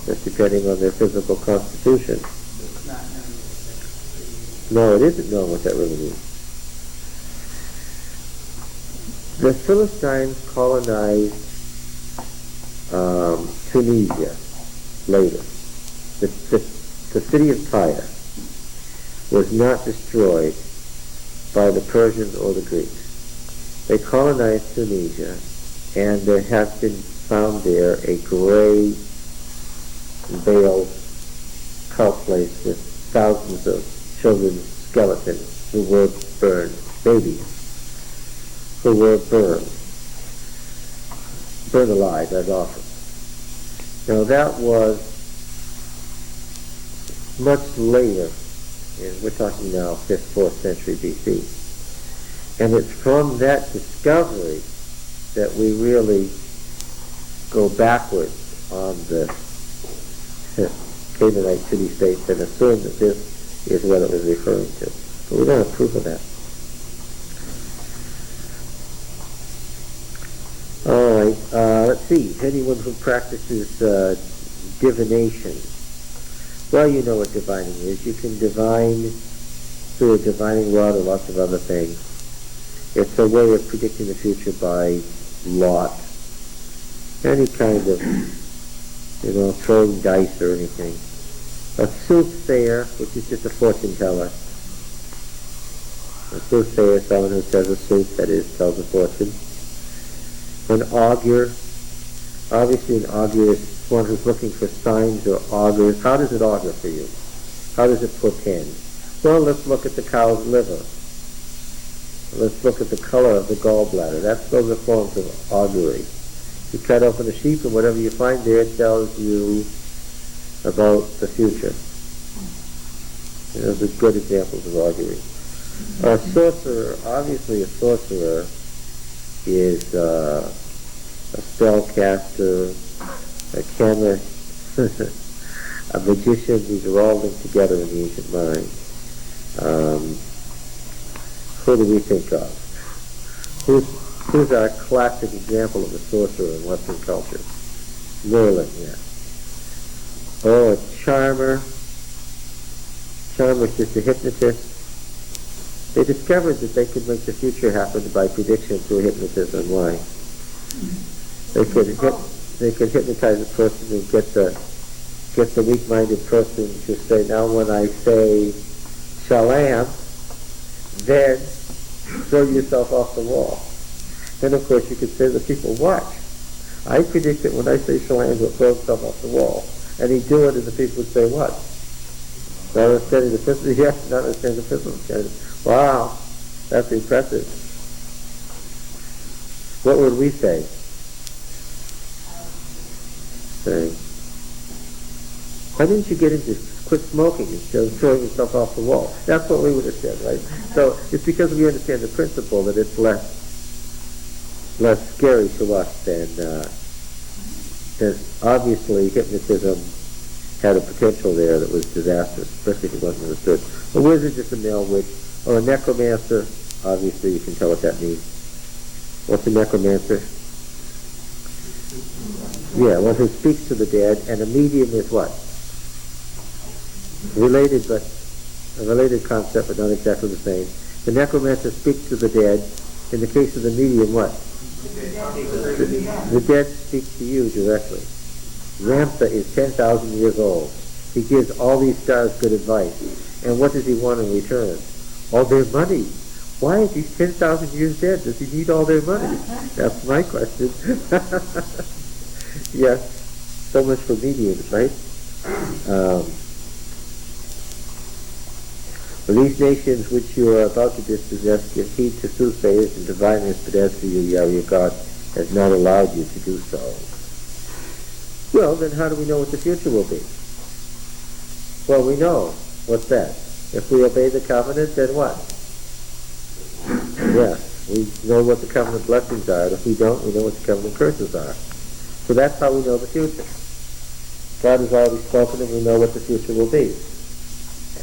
That's depending on their physical constitution. It's not known what that No, it isn't known what that really means. The Philistines colonized Tunisia later. The city of Tyre was not destroyed by the Persians or the Greeks. They colonized Tunisia, and there has been found there a gray Baal cult place with thousands of children's skeletons who were burned, babies who were burned alive as offerings. Now that was much later, and we're talking now 5th, 4th century BC. And it's from that discovery that we really go backwards on the Canaanite city-states and assume that this is what it was referring to. But we don't have proof of that. All right, let's see. Anyone who practices divination. Well, you know what divining is. You can divine through a divining rod or lots of other things. It's a way of predicting the future by lot. Any kind of, throwing dice or anything. A soothsayer, which is just a fortune teller. A soothsayer is someone who says a sooth, that is, tells a fortune. An augur, obviously an augur is one who's looking for signs or augurs. How does it augur for you? How does it portend? Well, let's look at the cow's liver. Let's look at the color of the gallbladder. Those are forms of augury. You cut open a sheep, and whatever you find there tells you about the future. Those are good examples of augury. A sorcerer, obviously a sorcerer is a spellcaster, a chemist, a magician. These are all linked together in the ancient mind. Who do we think of? Who's our classic example of a sorcerer in Western culture? Merlin, yeah. Oh, a charmer. Charmer's just a hypnotist. They discovered that they could make the future happen by prediction through hypnotism. Why? They could hypnotize a person and get the weak-minded person to say, now when I say Shalom, then throw yourself off the wall. Then of course you could say to the people, watch. I predict that when I say Shalom, he'll throw himself off the wall. And he'd do it, and the people would say, what? Not understanding the physical? Yes, not understanding the physical. Wow, that's impressive. What would we say? Why didn't you get into quit smoking instead of throwing yourself off the wall? That's what we would have said, right? So it's because we understand the principle that it's less scary to us than obviously hypnotism had a potential there that was disastrous, especially if it wasn't understood. A wizard, just a male witch, or a necromancer. Obviously, you can tell what that means. What's a necromancer? Yeah, one who speaks to the dead, and a medium is what? A related concept, but not exactly the same. The necromancer speaks to the dead. In the case of the medium, what? The dead speak to you directly. Ramtha is 10,000 years old. He gives all these stars good advice. And what does he want in return? All their money. Why, if he's 10,000 years dead, does he need all their money? That's my question. Yes, so much for mediums, right? These nations which you are about to dispossess give heed to soothsayers and diviners, but as for you, Yahweh God has not allowed you to do so. Well, then how do we know what the future will be? Well, we know. What's that? If we obey the covenant, then what? Yeah, we know what the covenant blessings are. If we don't, we know what the covenant curses are. So that's how we know the future. God has already spoken and we know what the future will be.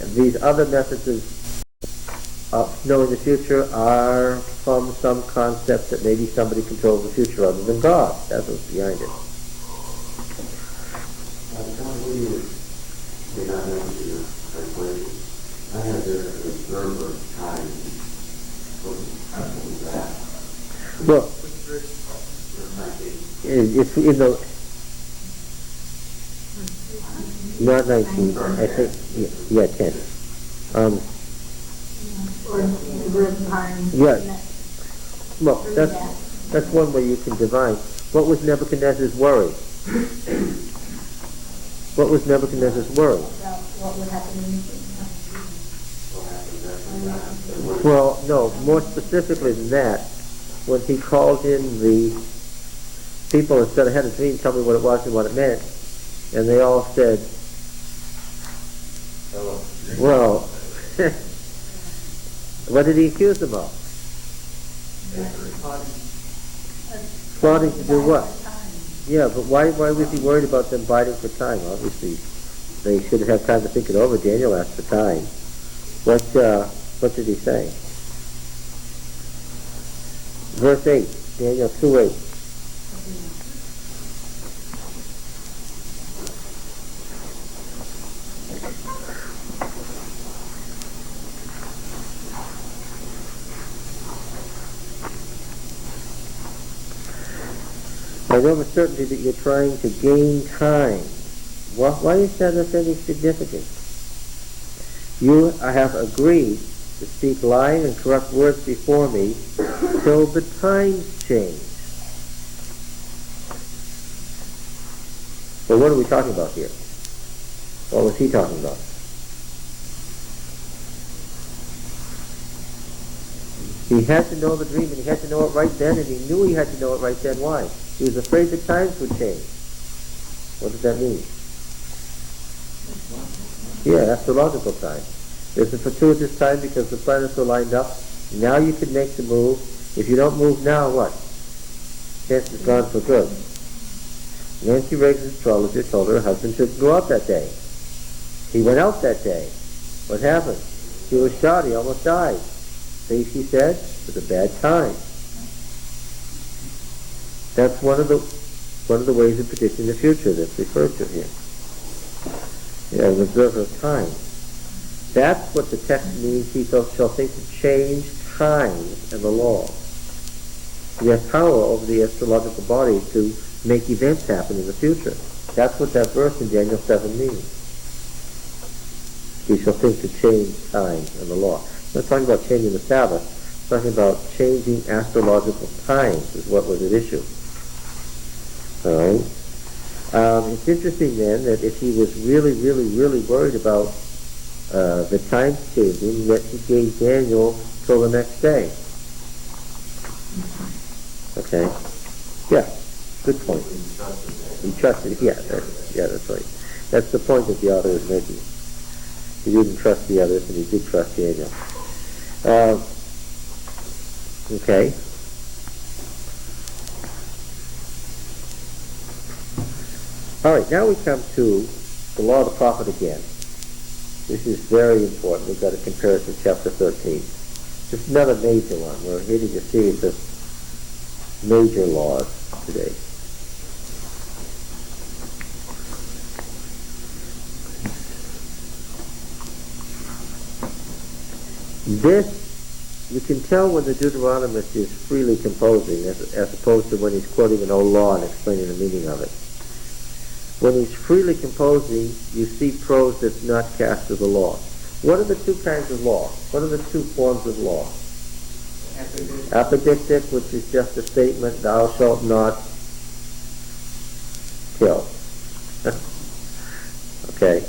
And these other methods of knowing the future are from some concept that maybe somebody controls the future other than God. That's what's behind it. I had to observe time. Well, it's in the not 19. I think yeah 10. Or the time. Yeah. Well, that's one way you can divine. What was Nebuchadnezzar's worry? What was Nebuchadnezzar's worry? About what would happen in the Well, no, more specifically than that, when he called in the people and said, I had a dream, tell me what it was and what it meant, and they all said, well, what did he accuse them of? Plotting to do what? Yeah, but why was he worried about them biding for time? Obviously, they should have time to think it over. Daniel asked for time. What did he say? Verse 8, Daniel 2:8. I know with certainty that you're trying to gain time. Why is that of any significance? You have agreed to speak lying and corrupt words before me till the times change. So what are we talking about here? What was he talking about? He had to know the dream and he had to know it right then, and he knew he had to know it right then. Why? He was afraid the times would change. What does that mean? Yeah, astrological time. There's a fortuitous time because the planets are lined up. Now you can make the move. If you don't move now, what? Chance is gone for good. Nancy Reagan's astrologer told her husband shouldn't go out that day. He went out that day. What happened? He was shot. He almost died. See, she said, it was a bad time. That's one of the ways of predicting the future that's referred to here. Yeah, an observer of time. That's what the text means. He shall think to change times and the law. He has power over the astrological body to make events happen in the future. That's what that verse in Daniel 7 means. He shall think to change time and the law. I'm not talking about changing the Sabbath. I'm talking about changing astrological times is what was at issue. All right. It's interesting then that if he was really, really, really worried about the times changing, yet he gave Daniel till the next day. Okay. Yeah. Good point. He trusted. Yeah. That's right. That's the point that the author is making. He didn't trust the others, and he did trust Daniel. Okay. All right, now we come to the law of the prophet again. This is very important. We've got to compare it to chapter 13. This is another major one. We're hitting a series of major laws today. This, you can tell when the Deuteronomist is freely composing as opposed to when he's quoting an old law and explaining the meaning of it. When he's freely composing, you see prose that's not cast to the law. What are the two kinds of law? What are the two forms of law? Apodictic, which is just a statement, thou shalt not kill. Okay.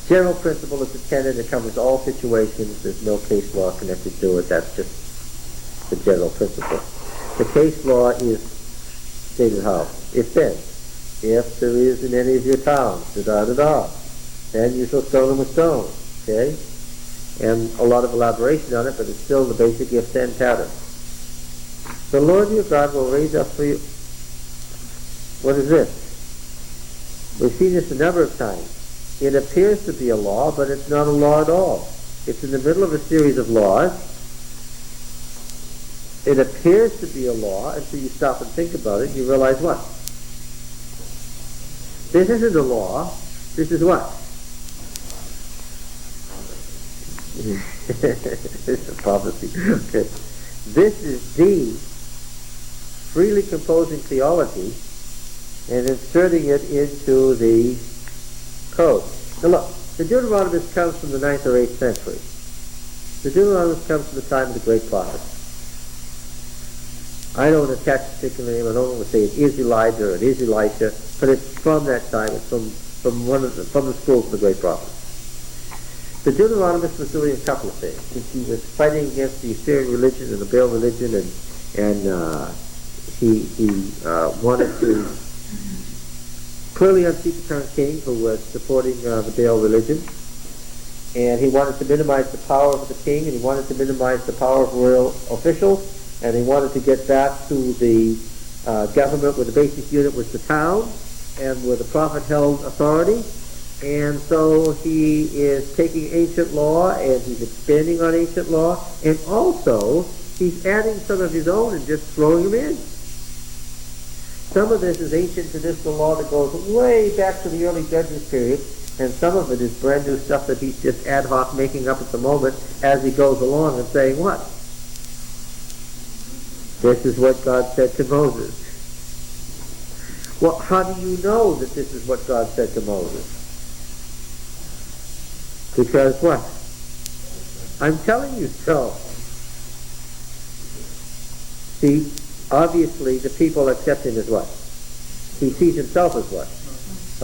General principle is a tenet. It covers all situations. There's no case law connected to it. That's just the general principle. The case law is stated how? If then, if there is in any of your towns, then you shall stone them with stones. Okay? and a lot of elaboration on it, but it's still the basic gift and pattern. The Lord your God will raise up for you. What is this? We've seen this a number of times. It appears to be a law, but it's not a law at all. It's in the middle of a series of laws. It appears to be a law until you stop and think about it, and you realize what? This isn't a law. This is what? This is a prophecy. Okay. This is the freely composing theology and inserting it into the code. Now look, the Deuteronomy comes from the 9th or 8th century. The Deuteronomy comes from the time of the great prophets. I don't attach a particular name. I don't want to say it is Elijah or it is Elisha, but it's from that time. It's from the schools of the great prophets. The Deuteronomist was doing a couple of things. He was fighting against the Assyrian religion and the Baal religion, and he wanted to clearly unseat the current king who was supporting the Baal religion, and he wanted to minimize the power of the king, and he wanted to minimize the power of royal officials, and he wanted to get back to the government where the basic unit was the town and where the prophet held authority. And so he is taking ancient law and he's expanding on ancient law, and also he's adding some of his own and just throwing them in. Some of this is ancient traditional law that goes way back to the early Judges period, and some of it is brand new stuff that he's just ad hoc making up at the moment as he goes along and saying what? This is what God said to Moses. Well, how do you know that this is what God said to Moses? Because what? I'm telling you so. See, obviously the people accept him as what? He sees himself as what?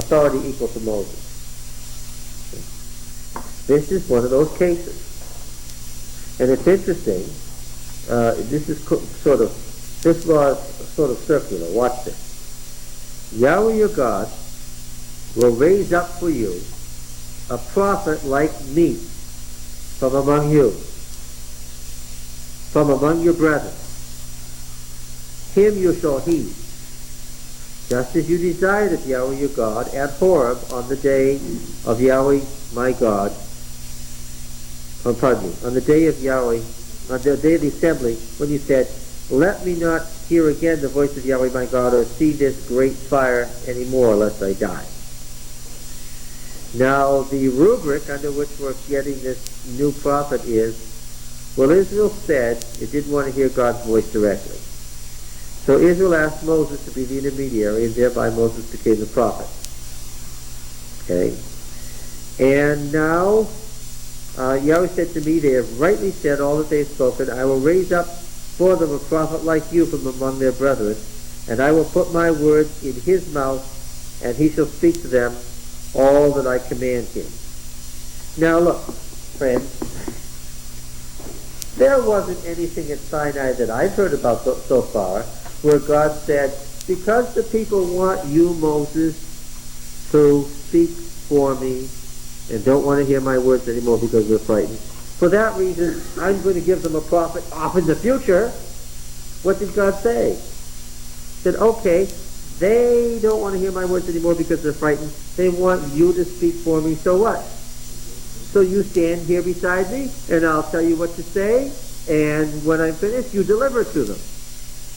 Authority equal to Moses. This is one of those cases. And it's interesting. This law is sort of circular. Watch this. Yahweh your God will raise up for you a prophet like me from among you, from among your brethren. Him you shall heed, just as you desired of Yahweh your God at Horeb on the day of Yahweh my God, on the day of Yahweh, on the day of the assembly, when you said, let me not hear again the voice of Yahweh my God, or see this great fire anymore, lest I die. Now, the rubric under which we're getting this new prophet is, well, Israel said it didn't want to hear God's voice directly. So Israel asked Moses to be the intermediary, and thereby Moses became the prophet. Okay? And now, Yahweh said to me, they have rightly said all that they have spoken. I will raise up for them a prophet like you from among their brethren, and I will put my words in his mouth, and he shall speak to them all that I command him. Now look, friends, there wasn't anything at Sinai that I've heard about so far where God said, because the people want you, Moses, to speak for me and don't want to hear my words anymore because they're frightened, for that reason, I'm going to give them a prophet off in the future. What did God say? He said, okay, they don't want to hear my words anymore because they're frightened. They want you to speak for me. So what? So you stand here beside me, and I'll tell you what to say, and when I'm finished, you deliver it to them.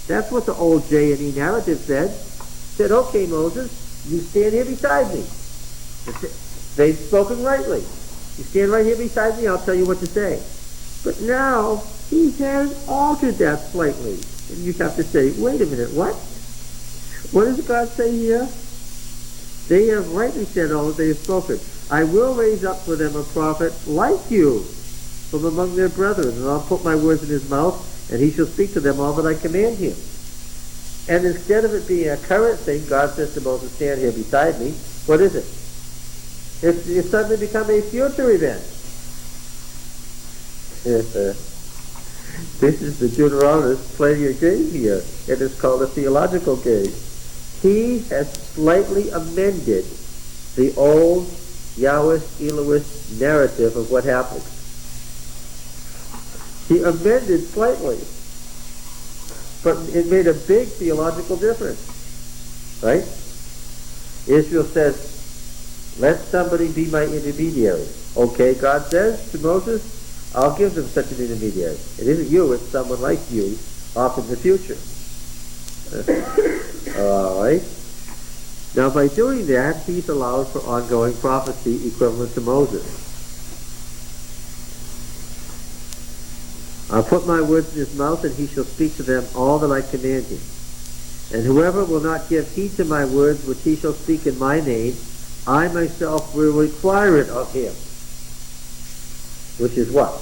That's what the old J&E narrative said. Said, okay, Moses, you stand here beside me. They've spoken rightly. You stand right here beside me, I'll tell you what to say. But now, he has altered that slightly. And you have to say, wait a minute, what? What does God say here? They have rightly said all that they have spoken. I will raise up for them a prophet like you from among their brethren, and I'll put my words in his mouth, and he shall speak to them all that I command him. And instead of it being a current thing, God says to Moses, stand here beside me. What is it? It's suddenly become a future event. This is the Deuteronomist playing a game here. It is called a theological game. He has slightly amended the old Yahwist Elohist narrative of what happened. He amended slightly, but it made a big theological difference, right? Israel says, let somebody be my intermediary. Okay, God says to Moses, I'll give them such an intermediary. It isn't you, it's someone like you off in the future. All right? Now, by doing that, he's allowed for ongoing prophecy equivalent to Moses. I'll put my words in his mouth, and he shall speak to them all that I command him. And whoever will not give heed to my words, which he shall speak in my name, I myself will require it of him. Which is what?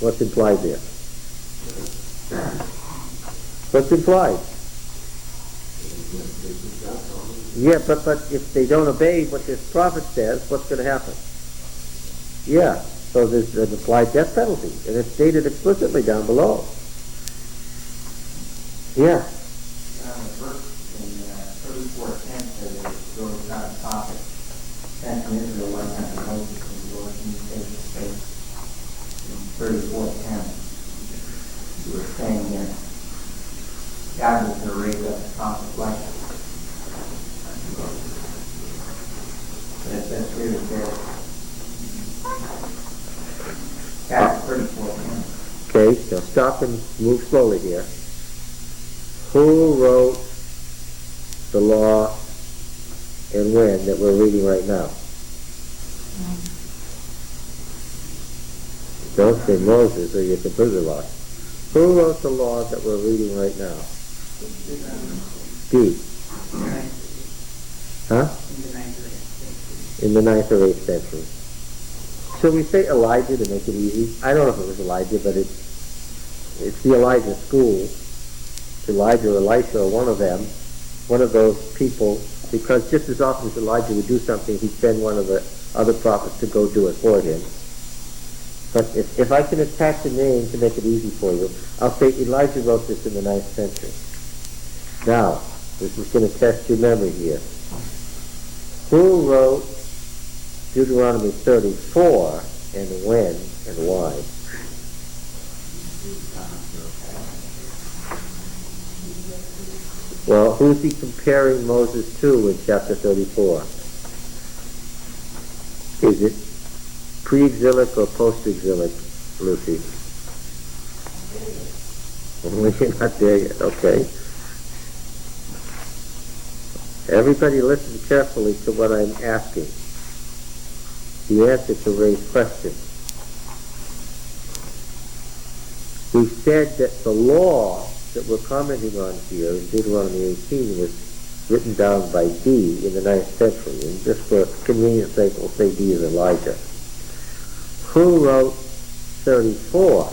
What's implied there? What's implied? Yeah, but if they don't obey what this prophet says, what's going to happen? Yeah, so there's an implied death penalty, and it's stated explicitly down below. Yeah. Verse in 34:10 says that the Lord is not a prophet sent from Israel like unto Moses, and the Lord communicated his faith. In 34:10, you were saying that God was going to raise up a prophet like unto Moses. But that's really there. That's 34:10. Okay, now stop and move slowly here. Who wrote the law and when that we're reading right now? Don't say Moses or you're completely lost. Who wrote the law that we're reading right now? D. Huh? In the 9th or 8th century. Shall we say Elijah to make it easy? I don't know if it was Elijah, but it's the Elijah school. Elijah or Elisha or one of them, one of those people, because just as often as Elijah would do something, he'd send one of the other prophets to go do it for him. But if I can attach a name to make it easy for you, I'll say Elijah wrote this in the 9th century. Now, this is going to test your memory here. Who wrote Deuteronomy 34 and when and why? Well, who's he comparing Moses to in chapter 34? Is it pre-exilic or post-exilic, Lucy? You're not there yet, okay. Everybody listen carefully to what I'm asking. The answer to raised questions. We said that the law that we're commenting on here in Deuteronomy 18 was written down by D in the 9th century, and just for convenience sake we'll say D is Elijah. Who wrote 34?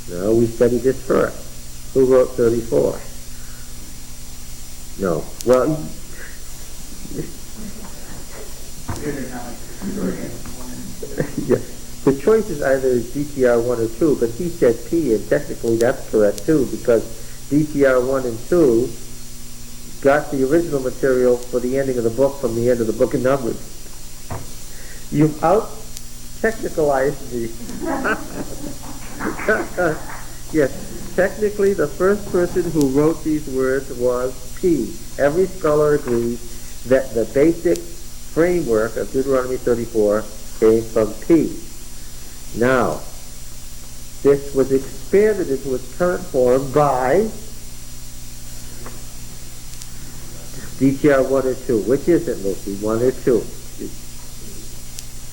No, we studied this first. Who wrote 34? No. Well, yeah. The choice is either DTR 1 or 2, but he said P, and technically that's correct too, because DTR 1 and 2 got the original material for the ending of the book from the end of the book of Numbers. You've out-technicalized me. Yes, technically the first person who wrote these words was P. Every scholar agrees that the basic framework of Deuteronomy 34 came from P. Now, this was expanded into its current form by DTR 1 or 2. Which is it, Lucy? 1 or 2?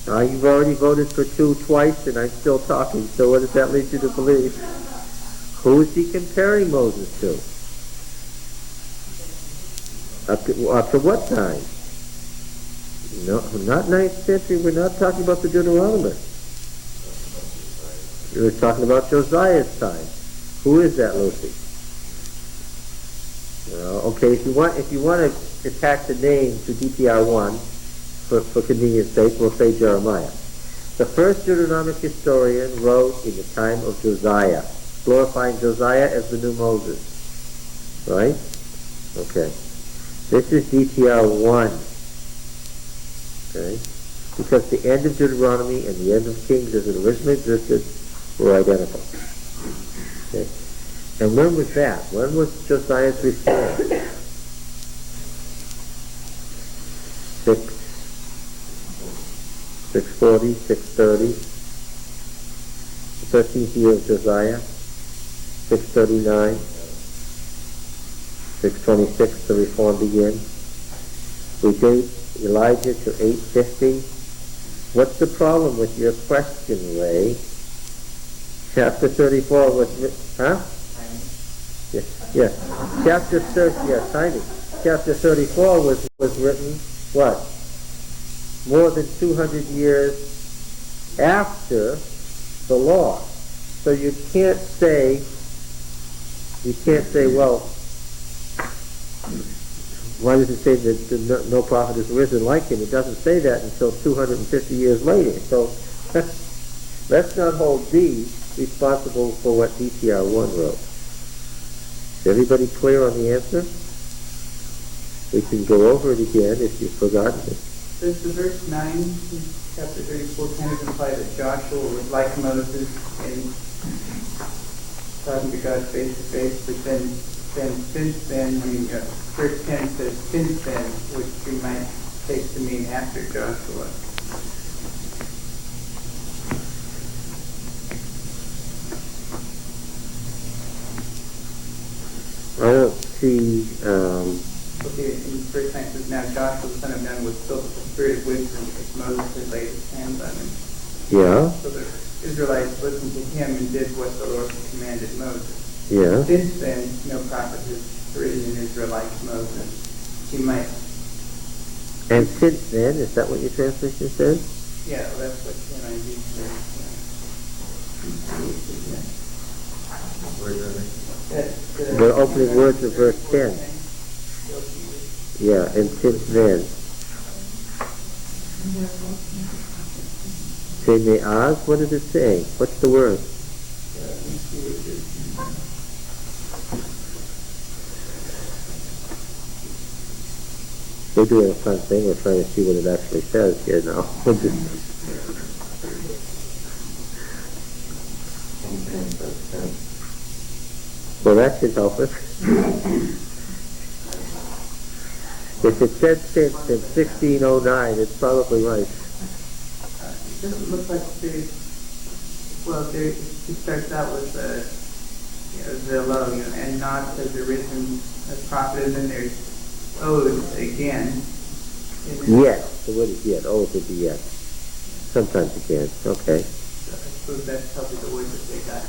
Now, you've already voted for 2 twice, and I'm still talking, so what does that lead you to believe? Who is he comparing Moses to? Up to what time? No, not 9th century. We're not talking about the Deuteronomy. We're talking about Josiah's time. Who is that, Lucy? Okay, if you want to attach the name to DTR 1, for convenience sake, we'll say Jeremiah. The first Deuteronomic historian wrote in the time of Josiah, glorifying Josiah as the new Moses. Right? Okay. This is DTR 1. Okay? Because the end of Deuteronomy and the end of Kings as it originally existed were identical. Okay. And when was that? When was Josiah's reform? 640, 630. The 13th year of Josiah, 639. 626, the reform began. We gave Elijah to 850. What's the problem with your question, Ray? Chapter 34 was written, huh? Yes. Chapter 30, yes, timing. Chapter 34 was written, what? More than 200 years after the law. So you can't say, well, why does it say that no prophet has risen like him? It doesn't say that until 250 years later. So let's not hold D responsible for what DTR1 wrote. Is everybody clear on the answer? We can go over it again if you've forgotten it. Does the verse 9 in chapter 34 kind of imply that Joshua was like Moses in talking to God face to face, but then since then, verse 10 says since then, which we might take to mean after Joshua. I don't see. Okay, in verse 9 says, now Joshua the son of Nun was filled with the spirit of wisdom because Moses had laid his hands on him. Yeah. So the Israelites listened to him and did what the Lord commanded Moses. Yeah. Since then, no prophet has risen in Israel like Moses. He might. And since then, is that what your translation says? Yeah, well, that's what NIV says. That's The opening words of verse 10. Yeah, and since then. Say me'az, what does it say? What's the word? We're doing a fun thing. We're trying to see what it actually says here now. Well, that should help us. If it said since in 1609, it's probably right. It doesn't look like there's, well, it starts out with the low, and not has arisen as prophet, and then there's owed again. Yes, the word is yet. Oh, it would be yet. Sometimes again. Okay. I suppose that's probably the word that they got.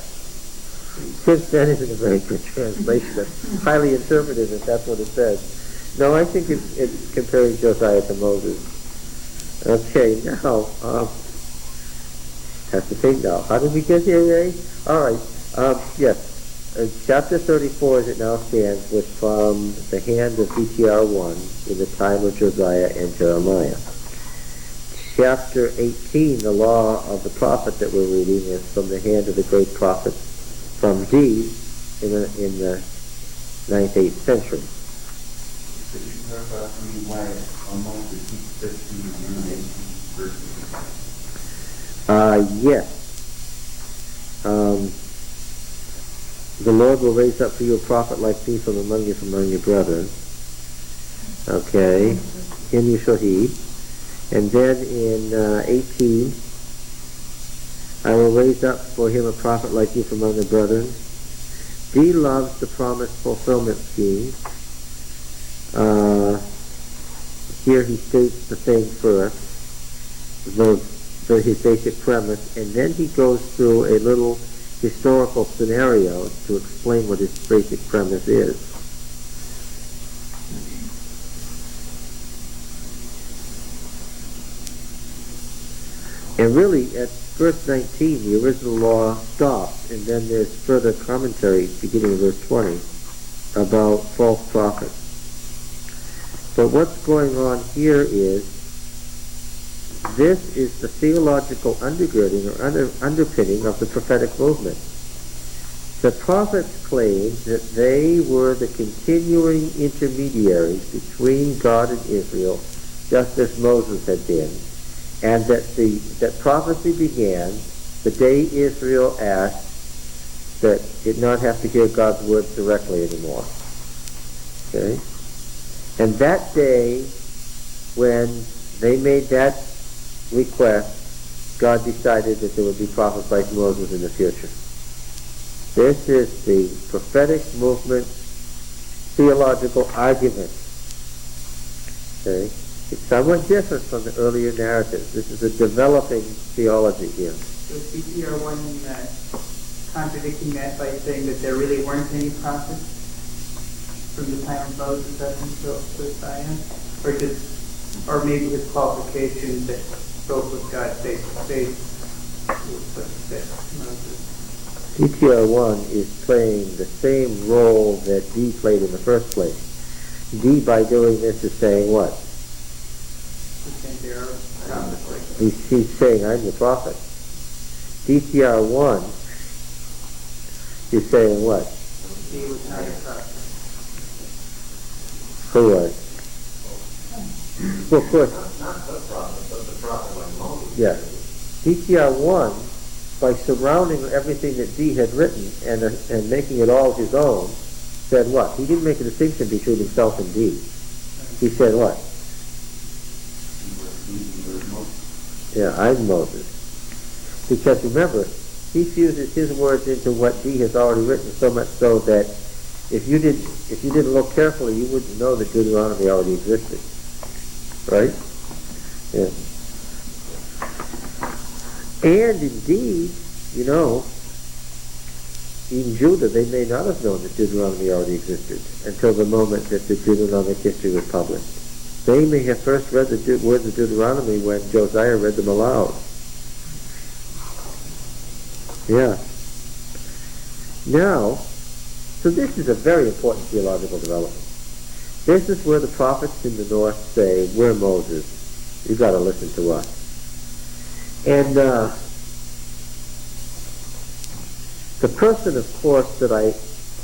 Since then isn't a very good translation. It's highly interpretive if that's what it says. No, I think it's comparing Josiah to Moses. Okay, now, have to think now. How did we get here, Ray? All right. Yes. Chapter 34, as it now stands, was from the hand of DTR1 in the time of Josiah and Jeremiah. Chapter 18, the law of the prophet that we're reading, is from the hand of the great prophet from D in the 9th, 8th century. Could you clarify for me why Moses keeps 15 and 18 verses? Yes. The Lord will raise up for you a prophet like me from among your brethren. Okay. Him you shall heed. And then in 18, I will raise up for him a prophet like you from among the brethren. D loves the promised fulfillment scheme. Here he states the thing first, his basic premise, and then he goes through a little historical scenario to explain what his basic premise is. And really, at verse 19, the original law stops, and then there's further commentary beginning of verse 20 about false prophets. But what's going on here is, this is the theological undergirding or underpinning of the prophetic movement. The prophets claimed that they were the continuing intermediaries between God and Israel, just as Moses had been, and that prophecy began the day Israel asked that it not have to hear God's words directly anymore. Okay? And that day, when they made that request, God decided that there would be prophets like Moses in the future. This is the prophetic movement, theological argument. Okay? It's somewhat different from the earlier narratives. This is a developing theology here. So is BTR1 contradicting that by saying that there really weren't any prophets from the time of Moses up until Josiah? Or maybe his qualification that spoke with God face to face was what said Moses? DTR1 is playing the same role that D played in the first place. D, by doing this, is saying what? He's saying there are prophets. He's saying, I'm the prophet. DTR1 is saying what? He was not a prophet. Who was? Well, of course, Not the prophet, but the prophet like Moses. yeah. DTR1, by surrounding everything that D had written and making it all his own, said what? He didn't make a distinction between himself and D. He said what? Yeah, I'm Moses. Because remember, he fuses his words into what D has already written, so much so that if you didn't look carefully, you wouldn't know that Deuteronomy already existed. Right? Yeah. And indeed, in Judah, they may not have known that Deuteronomy already existed until the moment that the Deuteronomic history was published. They may have first read the words of Deuteronomy when Josiah read them aloud. Yeah. Now, so this is a very important theological development. This is where the prophets in the north say, we're Moses. You've got to listen to us. And the person, of course,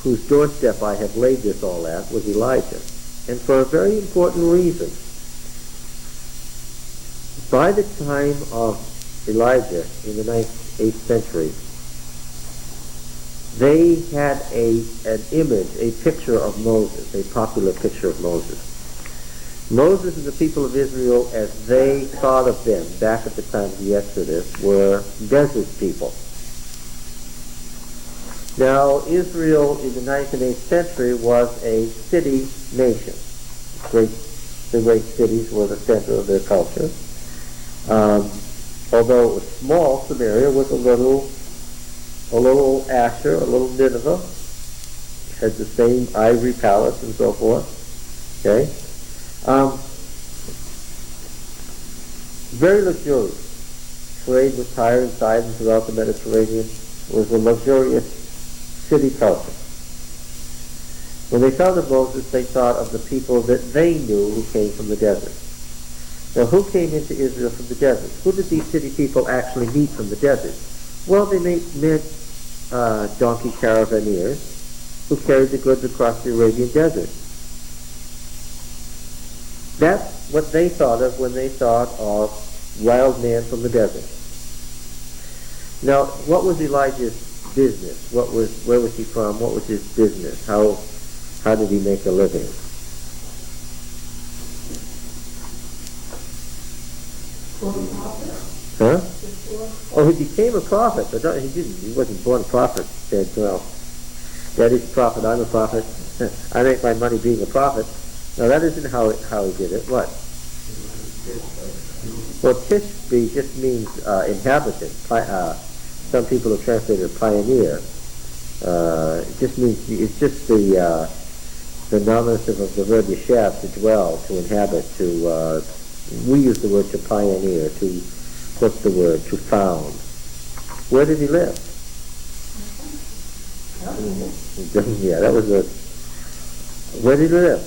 whose doorstep I have laid this all at was Elijah. And for a very important reason. By the time of Elijah in the 8th century, they had an image, a picture of Moses, a popular picture of Moses. Moses and the people of Israel, as they thought of them back at the time of the Exodus, were desert people. Now, Israel in the 9th and 8th century was a city nation. The great cities were the center of their culture. Although it was small, Samaria was a little Asher, a little Nineveh. Had the same ivory palace and so forth. Okay? Very luxurious. Trade with Tyre and Sidon throughout the Mediterranean was a luxurious city culture. When they thought of Moses, they thought of the people that they knew who came from the desert. Now, who came into Israel from the desert? Who did these city people actually meet from the desert? Well, they met donkey caravaneers who carried the goods across the Arabian desert. That's what they thought of when they thought of wild man from the desert. Now, what was Elijah's business? Where was he from? What was his business? How did he make a living? Huh? Oh, he became a prophet, but he didn't. He wasn't born a prophet. He said, well, Daddy's a prophet, I'm a prophet. I make my money being a prophet. Now, that isn't how he did it. What? Well, Tishbe just means inhabitant. Some people have translated pioneer. It just means, it's just the nominative of the verb yeshav, to dwell, to inhabit, to, we use the word to pioneer, to, what's the word, to found. Where did he live? Yeah, that was where did he live?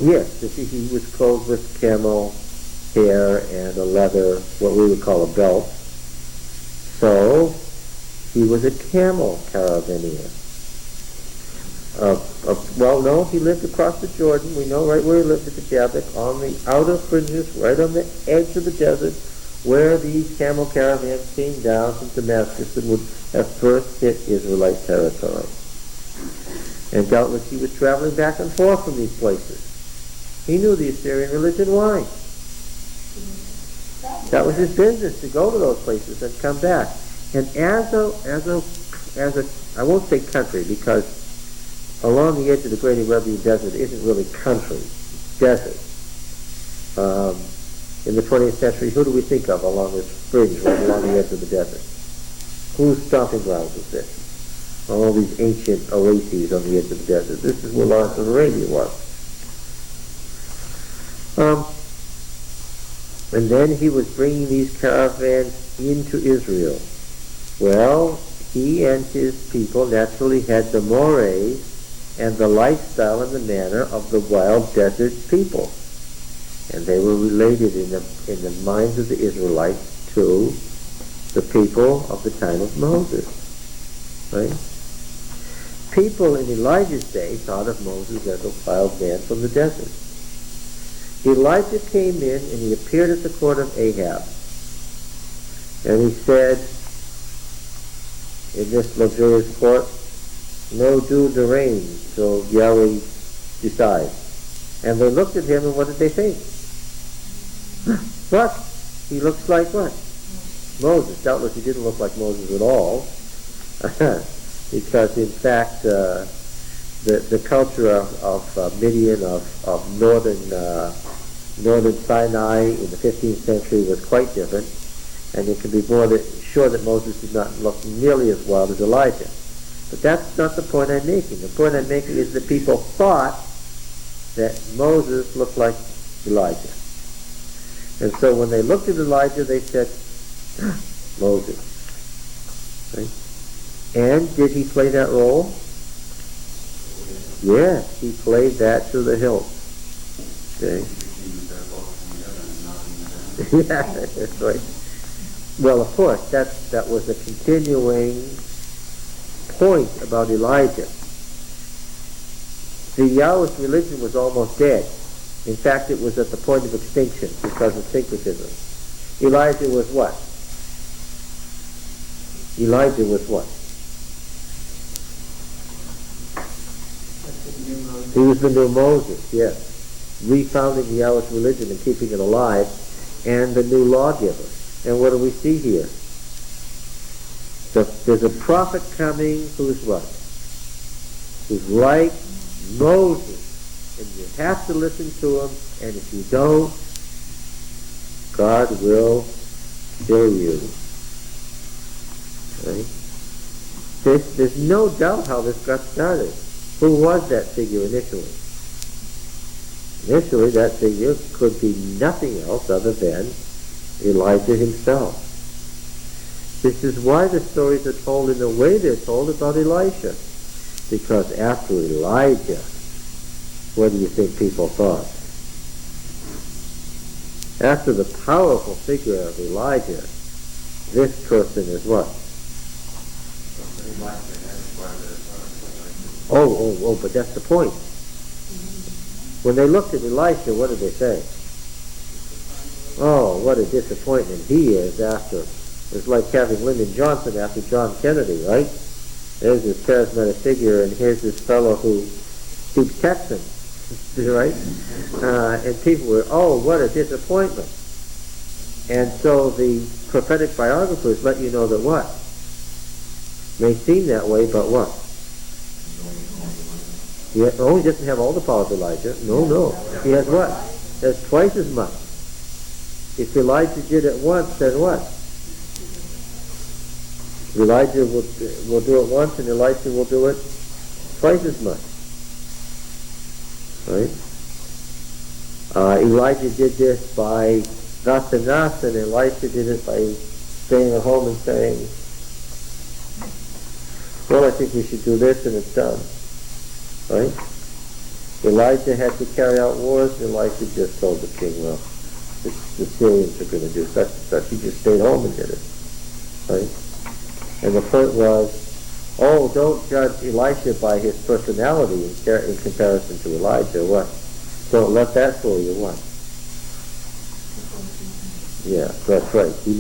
Yes, he was clothed with camel hair and a leather, what we would call a belt. So, he was a camel caravaneer. Well, no, he lived across the Jordan. We know right where he lived at the Jabbok, on the outer fringes, right on the edge of the desert, where these camel caravans came down from Damascus and would have first hit Israelite territory. And doubtless he was traveling back and forth from these places. He knew the Assyrian religion. Why? That was his business, to go to those places and come back. And as a I won't say country, because along the edge of the Great Arabian Desert isn't really country, it's desert. In the 20th century, who do we think of along this fringe, right along the edge of the desert? Whose stomping grounds is this? All these ancient oases on the edge of the desert. This is where Lawrence of Arabia was. And then he was bringing these caravans into Israel. Well, he and his people naturally had the mores and the lifestyle and the manner of the wild desert people. And they were related in the minds of the Israelites to the people of the time of Moses. Right? People in Elijah's day thought of Moses as a wild man from the desert. Elijah came in and he appeared at the court of Ahab. And he said, in this luxurious court, no dew to rain till Yahweh decide. And they looked at him and what did they think? What? He looks like what? Moses. Doubtless he didn't look like Moses at all. Because in fact, the culture of Midian, of northern Sinai in the 15th century was quite different. And it can be sure that Moses did not look nearly as wild as Elijah. But that's not the point I'm making. The point I'm making is that people thought that Moses looked like Elijah. And so when they looked at Elijah, they said, Moses. Right? And did he play that role? Yes, he played that to the hilt. Okay? Yeah, that's right. Well, of course, that was a continuing point about Elijah. The Yahwist religion was almost dead. In fact, it was at the point of extinction because of syncretism. Elijah was what? Elijah was what? He was the new Moses, yes. Refounding the Yahwist religion and keeping it alive, and the new lawgiver. And what do we see here? There's a prophet coming who's what? Who's like Moses. And you have to listen to him, and if you don't, God will kill you. Right? There's no doubt how this got started. Who was that figure initially? Initially, that figure could be nothing else other than Elijah himself. This is why the stories are told in the way they're told about Elisha. Because after Elijah, what do you think people thought? After the powerful figure of Elijah, this person is what? Oh, but that's the point. When they looked at Elisha, what did they say? Oh, what a disappointment he is after. It's like having Lyndon Johnson after John Kennedy, right? There's this charismatic figure, and here's this fellow who speaks Texan, right? And people were, oh, what a disappointment. And so the prophetic biographers let you know that what? May seem that way, but what? He doesn't have all the power of Elijah. No. He has what? He has twice as much. If Elijah did it once, then what? Elijah will do it once, and Elisha will do it twice as much. Right? Elijah did this by thus and thus, and Elisha did it by staying at home and saying, well, I think we should do this, and it's done. Right? Elijah had to carry out wars, and Elisha just told the king, well, the Syrians are going to do such and such. He just stayed home and did it. Right? And the point was, oh, don't judge Elisha by his personality in comparison to Elijah. What? Don't let that fool you. What? Yeah, that's right. He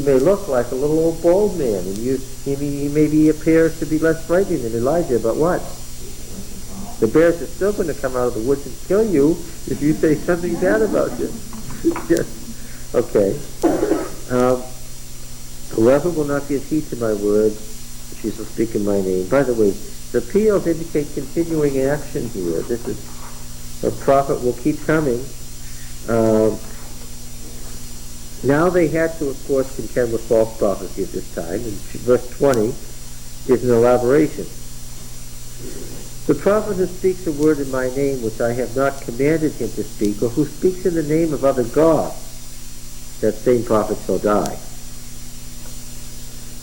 may look like a little old bald man, and he maybe appears to be less frightening than Elijah. But what? The bears are still going to come out of the woods and kill you if you say something bad about you. Yes. Okay. Whoever will not give heed to my word, she shall speak in my name. By the way, the peals indicate continuing action here. This is a prophet will keep coming. Now they had to, of course, contend with false prophecy at this time. And verse 20 is an elaboration. The prophet who speaks a word in my name which I have not commanded him to speak, or who speaks in the name of other gods, that same prophet shall die.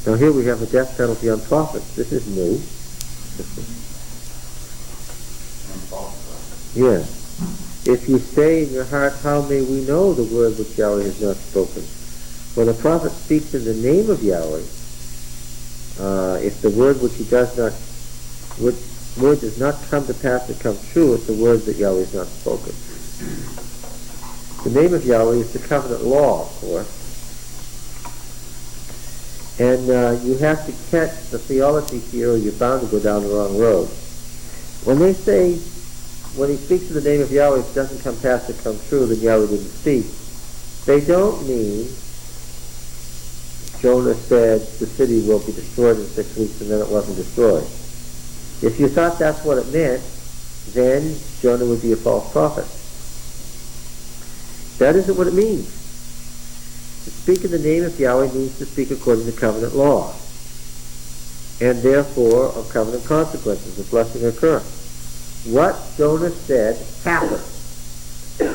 Now here we have a death penalty on prophets. This is new. Yeah. If you say in your heart, how may we know the word which Yahweh has not spoken? When a prophet speaks in the name of Yahweh, if the word which he does not, word does not come to pass or come true, it's a word that Yahweh has not spoken. The name of Yahweh is the covenant law, of course. And you have to catch the theology here, or you're bound to go down the wrong road. When they say, when he speaks in the name of Yahweh, if it doesn't come past or come true, then Yahweh didn't speak. They don't mean Jonah said the city will be destroyed in 6 weeks and then it wasn't destroyed. If you thought that's what it meant, then Jonah would be a false prophet. That isn't what it means. To speak in the name of Yahweh means to speak according to covenant law, and therefore of covenant consequences, of blessing or curse. What Jonah said happened.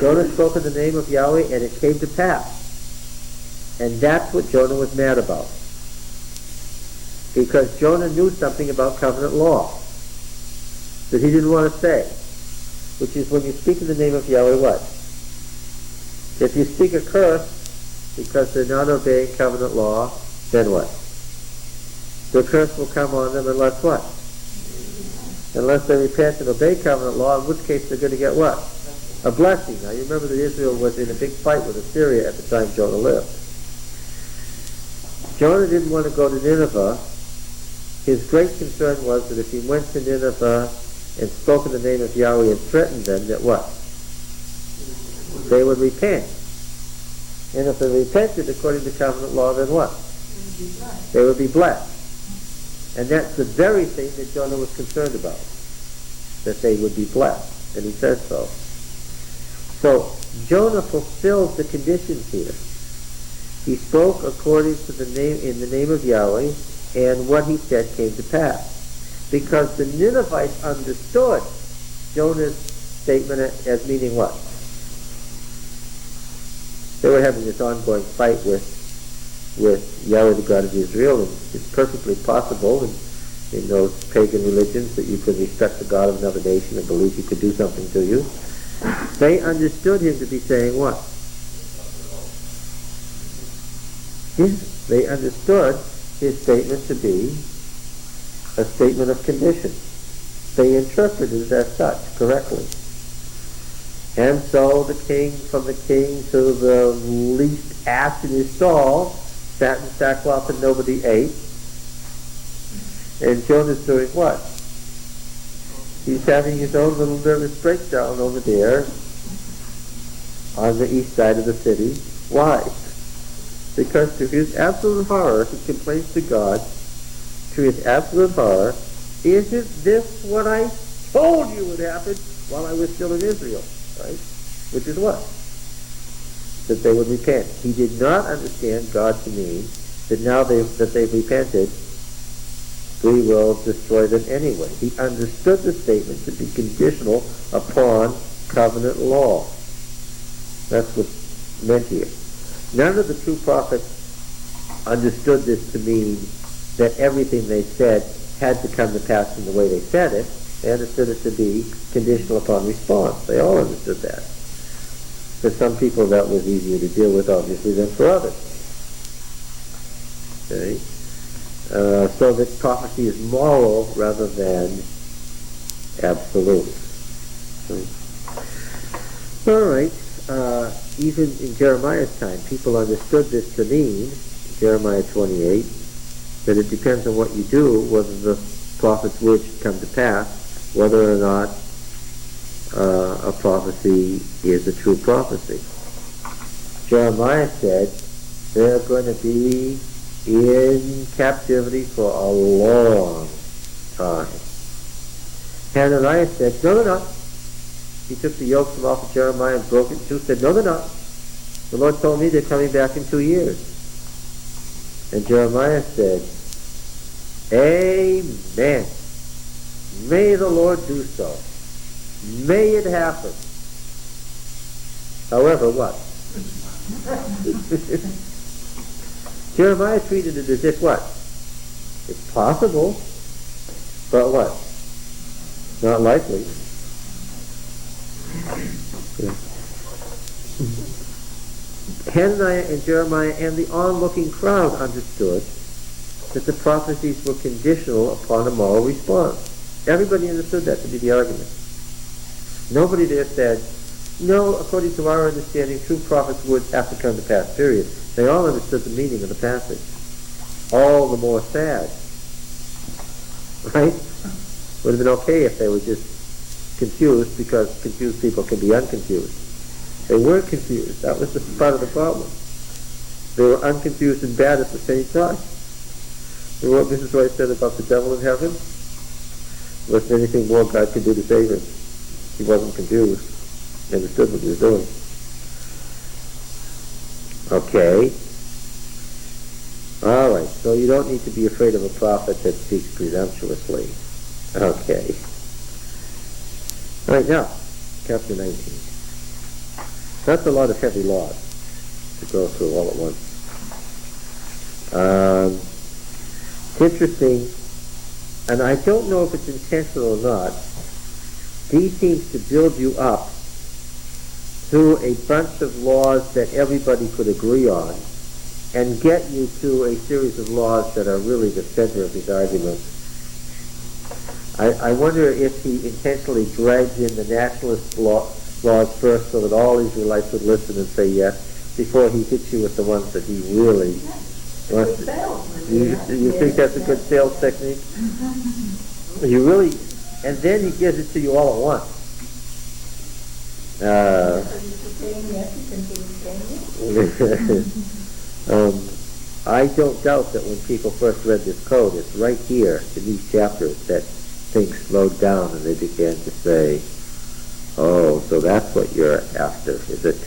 Jonah spoke in the name of Yahweh and it came to pass. And that's what Jonah was mad about. Because Jonah knew something about covenant law that he didn't want to say. Which is when you speak in the name of Yahweh, what? If you speak a curse because they're not obeying covenant law, then what? The curse will come on them unless what? Unless they repent and obey covenant law, in which case they're going to get what? A blessing. Now you remember that Israel was in a big fight with Assyria at the time Jonah lived. Jonah didn't want to go to Nineveh. His great concern was that if he went to Nineveh and spoke in the name of Yahweh and threatened them, that what? They would repent. And if they repented according to covenant law, then what? They would be blessed. And that's the very thing that Jonah was concerned about, that they would be blessed. And he says so. So Jonah fulfills the conditions here. He spoke according to the name, in the name of Yahweh, and what he said came to pass. Because the Ninevites understood Jonah's statement as meaning what? They were having this ongoing fight with Yahweh, the God of Israel, and it's perfectly possible in those pagan religions that you could respect the God of another nation and believe he could do something to you. They understood him to be saying what? Yes, they understood his statement to be a statement of condition. They interpreted it as such correctly. And so the king, from the king to the least ass in his stall, sat in sackcloth and nobody ate. And Jonah's doing what? He's having his own little nervous breakdown over there on the east side of the city. Why? Because to his absolute horror, he complains to God, to his absolute horror, isn't this what I told you would happen while I was still in Israel? Right? Which is what? That they would repent. He did not understand God to mean that now that they've repented, we will destroy them anyway. He understood the statement to be conditional upon covenant law. That's what's meant here. None of the true prophets understood this to mean that everything they said had to come to pass in the way they said it. They understood it to be conditional upon response. They all understood that. For some people that was easier to deal with, obviously, than for others. Okay? so that prophecy is moral rather than absolute. All right. Even in Jeremiah's time, people understood this to mean, Jeremiah 28, that it depends on what you do, whether the prophet's words should come to pass, whether or not a prophecy is a true prophecy. Jeremiah said they're going to be in captivity for a long time. Hananiah said, no, they're not. He took the yoke from off of Jeremiah and broke it in two, said, no, they're not. The Lord told me they're coming back in 2 years. And Jeremiah said, amen. May the Lord do so. May it happen. However, what? Jeremiah treated it as if what? It's possible, but what? Not likely. Yeah. Hananiah and Jeremiah and the onlooking crowd understood that the prophecies were conditional upon a moral response. Everybody understood that to be the argument. Nobody there said, no, according to our understanding, true prophets' words have to come to pass, period. They all understood the meaning of the passage. All the more sad. Right? Would have been okay if they were just confused, because confused people can be unconfused. They weren't confused. That was the part of the problem. They were unconfused and bad at the same time. And what Mrs. Roy said about the devil in heaven? Wasn't anything more God could do to save him. He wasn't confused. He understood what he was doing. Okay. All right. So you don't need to be afraid of a prophet that speaks presumptuously. Okay. All right, now, chapter 19. That's a lot of heavy laws to go through all at once. It's interesting, and I don't know if it's intentional or not. He seems to build you up through a bunch of laws that everybody could agree on and get you to a series of laws that are really the center of his argument. I wonder if he intentionally drags in the nationalist laws first so that all Israelites would listen and say yes before he hits you with the ones that he really wants to. You think that's a good sales technique? You really, and then he gives it to you all at once. I don't doubt that when people first read this code, it's right here in these chapters that things slowed down and they began to say, oh, so that's what you're after, is it?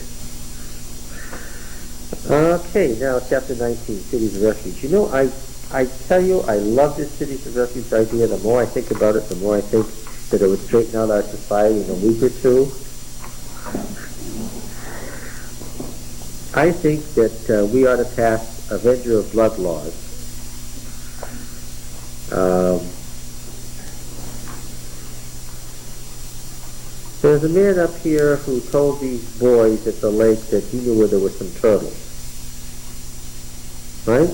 Okay, now chapter 19, cities of refuge. You know, I tell you, I love this cities of refuge idea. The more I think about it, the more I think that it would straighten out our society in a week or two. I think that we ought to pass Avenger of Blood laws. There's a man up here who told these boys at the lake that he knew where there were some turtles. Right?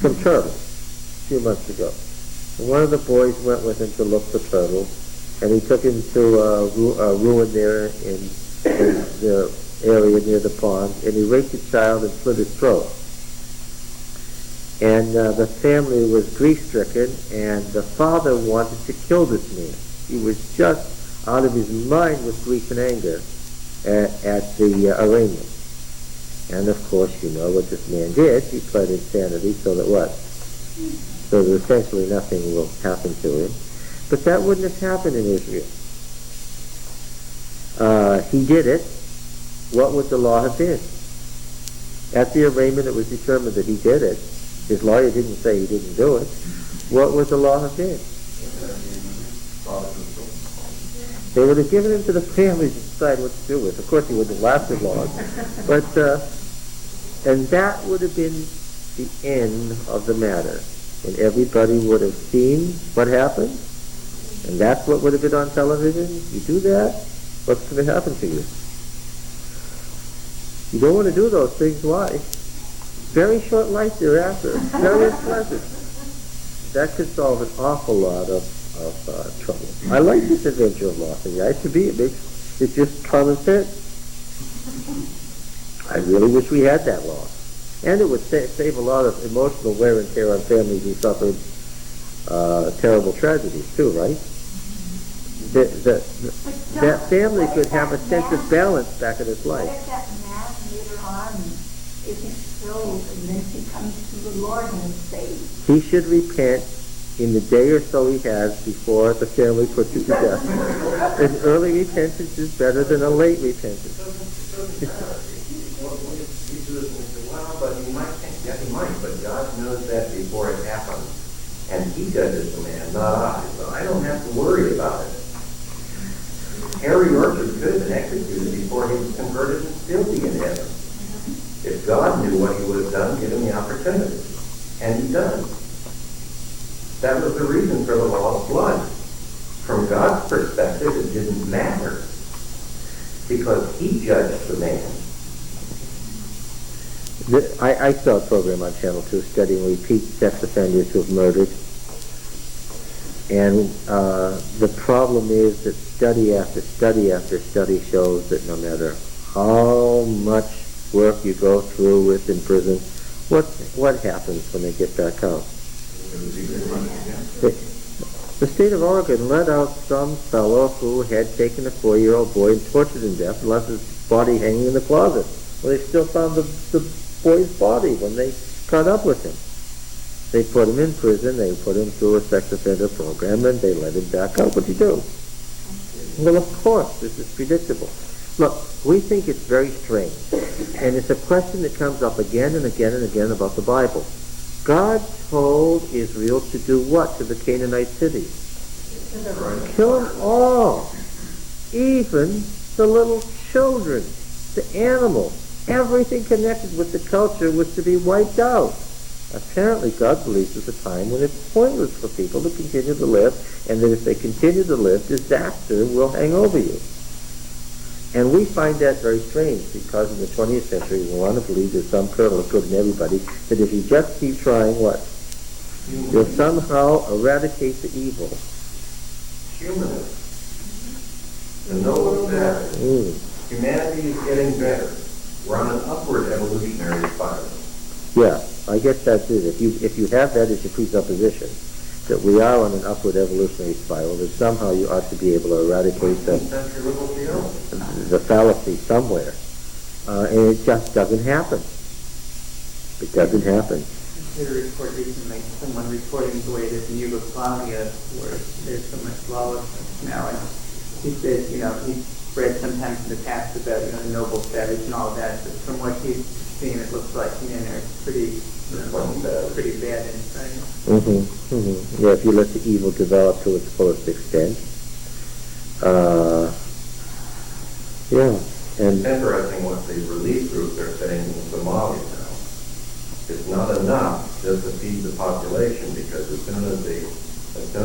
Some turtles a few months ago. And one of the boys went with him to look for turtles, and he took him to a ruin there in the area near the pond, and he raped a child and slit his throat. And the family was grief-stricken, and the father wanted to kill this man. He was just out of his mind with grief and anger at the arraignment. And of course, you know what this man did. He pled insanity so that what? So that essentially nothing will happen to him. But that wouldn't have happened in Israel. He did it. What would the law have been? At the arraignment, it was determined that he did it. His lawyer didn't say he didn't do it. What would the law have been? They would have given him to the family to decide what to do with. Of course, he wouldn't have lasted long. But, and that would have been the end of the matter. And everybody would have seen what happened. And that's what would have been on television. You do that, what's going to happen to you? You don't want to do those things. Why? very short life thereafter. Very unpleasant. That could solve an awful lot of trouble. I like this adventure of law thing. I to be, it's just common sense. I really wish we had that law. And it would save a lot of emotional wear and tear on families who suffered terrible tragedies too, right? That family could have a sense of balance back in its What life. if that man later on isn't filled and then he comes to the Lord and is saved? He should repent in the day or so he has before the family puts him to death. An early repentance is better than a late repentance. Well, but he might think, yes, he might, but God knows that before it happens. And he judges the man, not I. So I don't have to worry about it. Harry Orchard could have been executed before he was converted and still be in heaven. If God knew what he would have done, give him the opportunity. And he does. That was the reason for the law of blood. From God's perspective, it didn't matter. Because he judged the man. I saw a program on Channel 2 studying repeat sex offenders who have murdered. And the problem is that study after study after study shows that no matter how much work you go through with in prison, what happens when they get back out? The state of Oregon let out some fellow who had taken a 4-year-old boy and tortured him to death and left his body hanging in the closet. Well, they still found the boy's body when they caught up with him. They put him in prison, they put him through a sex offender program, and they let him back out. What'd you do? Well, of course, this is predictable. Look, we think it's very strange, and it's a question that comes up again and again and again about the Bible. God told Israel to do what to the Canaanite cities? Kill them all, even the little children, the animals. Everything connected with the culture was to be wiped out. Apparently, God believes there's a time when it's pointless for people to continue to live, and that if they continue to live, disaster will hang over you. And we find that very strange, because in the 20th century, we want to believe there's some kernel of good in everybody, that if you just keep trying, what? You'll somehow eradicate the evil. Humanism. The noble fact. Humanity is getting better. We're on an upward evolutionary spiral. Yeah, I guess that's it. If you have that as your presupposition, that we are on an upward evolutionary spiral, that somehow you ought to be able to eradicate the fallacy somewhere. And it just doesn't happen. It doesn't happen. I heard a report recently, someone reporting the way it is in Yugoslavia, where there's so much lawlessness now, and he said, he read sometimes in the past about, the noble savage and all that, but from what he's seen, it looks like, they're pretty bad inside. Yeah, if you let the evil develop to its fullest extent. Yeah. And it's interesting what the relief groups are saying in Somalia now. It's not enough just to feed the population, because as soon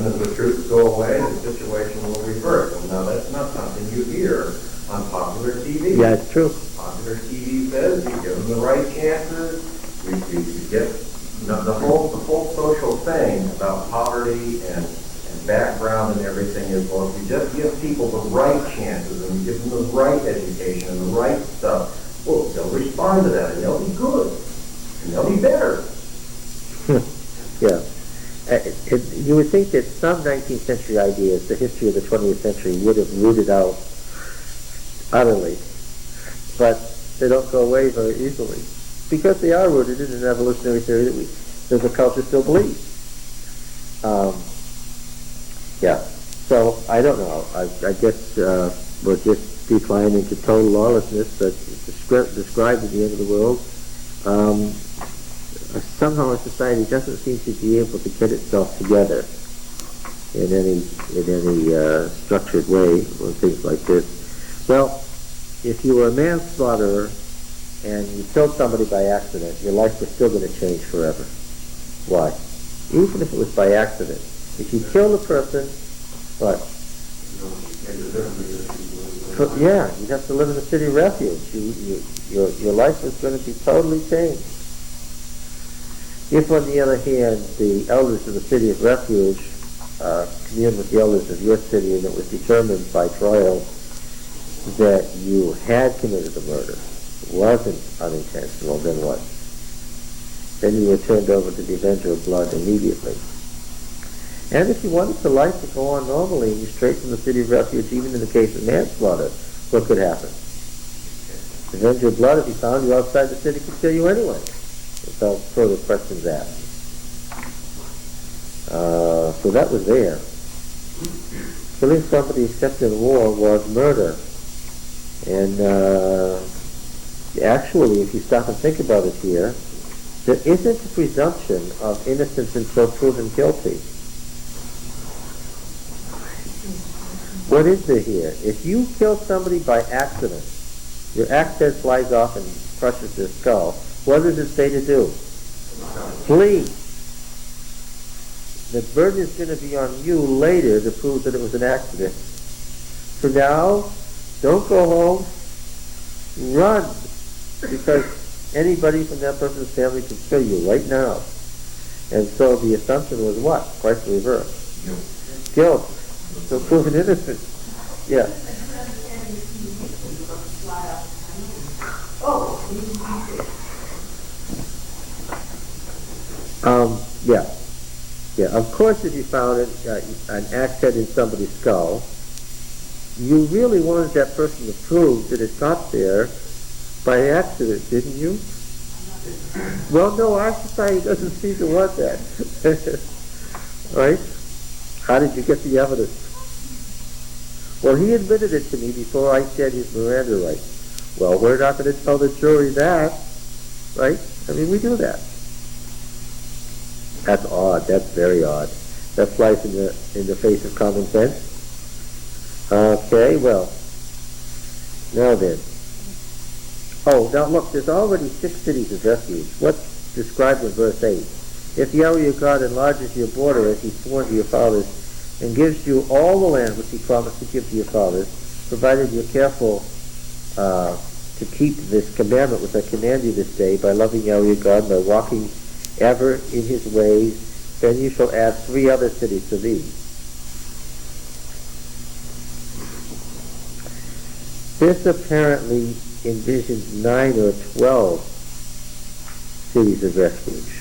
as the troops go away, the situation will reverse. And now that's not something you hear on popular TV. Yeah, it's true. Popular TV says you give them the right chances. You get the whole social thing about poverty and background and everything is, well, if you just give people the right chances and you give them the right education and the right stuff, well, they'll respond to that and they'll be good and they'll be better. Yeah. You would think that some 19th century ideas, the history of the 20th century, would have rooted out utterly, but they don't go away very easily, because they are rooted in an evolutionary theory that the culture still believes. Yeah, so I don't know. I guess we'll just decline into total lawlessness that's described at the end of the world. Somehow our society doesn't seem to be able to get itself together in any structured way or things like this. Well, if you were a manslaughterer and you killed somebody by accident, your life was still going to change forever. Why? Even if it was by accident. If you kill a person, what? Yeah, you'd have to live in a city refuge. Your life was going to be totally changed. If, on the other hand, the elders of the city of refuge commune with the elders of your city, and it was determined by trial that you had committed the murder, wasn't unintentional, then what? Then you were turned over to the avenger of blood immediately. And if you wanted the life to go on normally and you strayed from the city of refuge, even in the case of manslaughter, what could happen? The avenger of blood, if he found you outside the city, could kill you anyway, without further questions asked. So that was there. Killing somebody except in war was murder. And actually, if you stop and think about it here, there isn't a presumption of innocence until proven guilty. What is there here? If you kill somebody by accident, your axe head flies off and crushes their skull, what does it say to do? Flee. The burden is going to be on you later to prove that it was an accident. So now, don't go home, run, because anybody from that person's family can kill you right now. And so the assumption was what? Quite the reverse. Guilt. So proven innocent. Yeah. Yeah. Yeah, of course if you found an axe head in somebody's skull, you really wanted that person to prove that it got there by accident, didn't you? Well, no, our society doesn't seem to want that. Right? How did you get the evidence? Well, he admitted it to me before I said his Miranda rights. Well, we're not going to tell the jury that, right? I mean, we do that. That's odd. That's very odd. That flies in the face of common sense. Okay, well, now then. Oh, now look, there's already 6 cities of refuge. What's described in verse 8? If Yahweh your God enlarges your border as he swore to your fathers, and gives you all the land which he promised to give to your fathers, provided you're careful to keep this commandment which I command you this day, by loving Yahweh your God, by walking ever in his ways, then you shall add 3 other cities to thee. This apparently envisions 9 or 12 cities of refuge,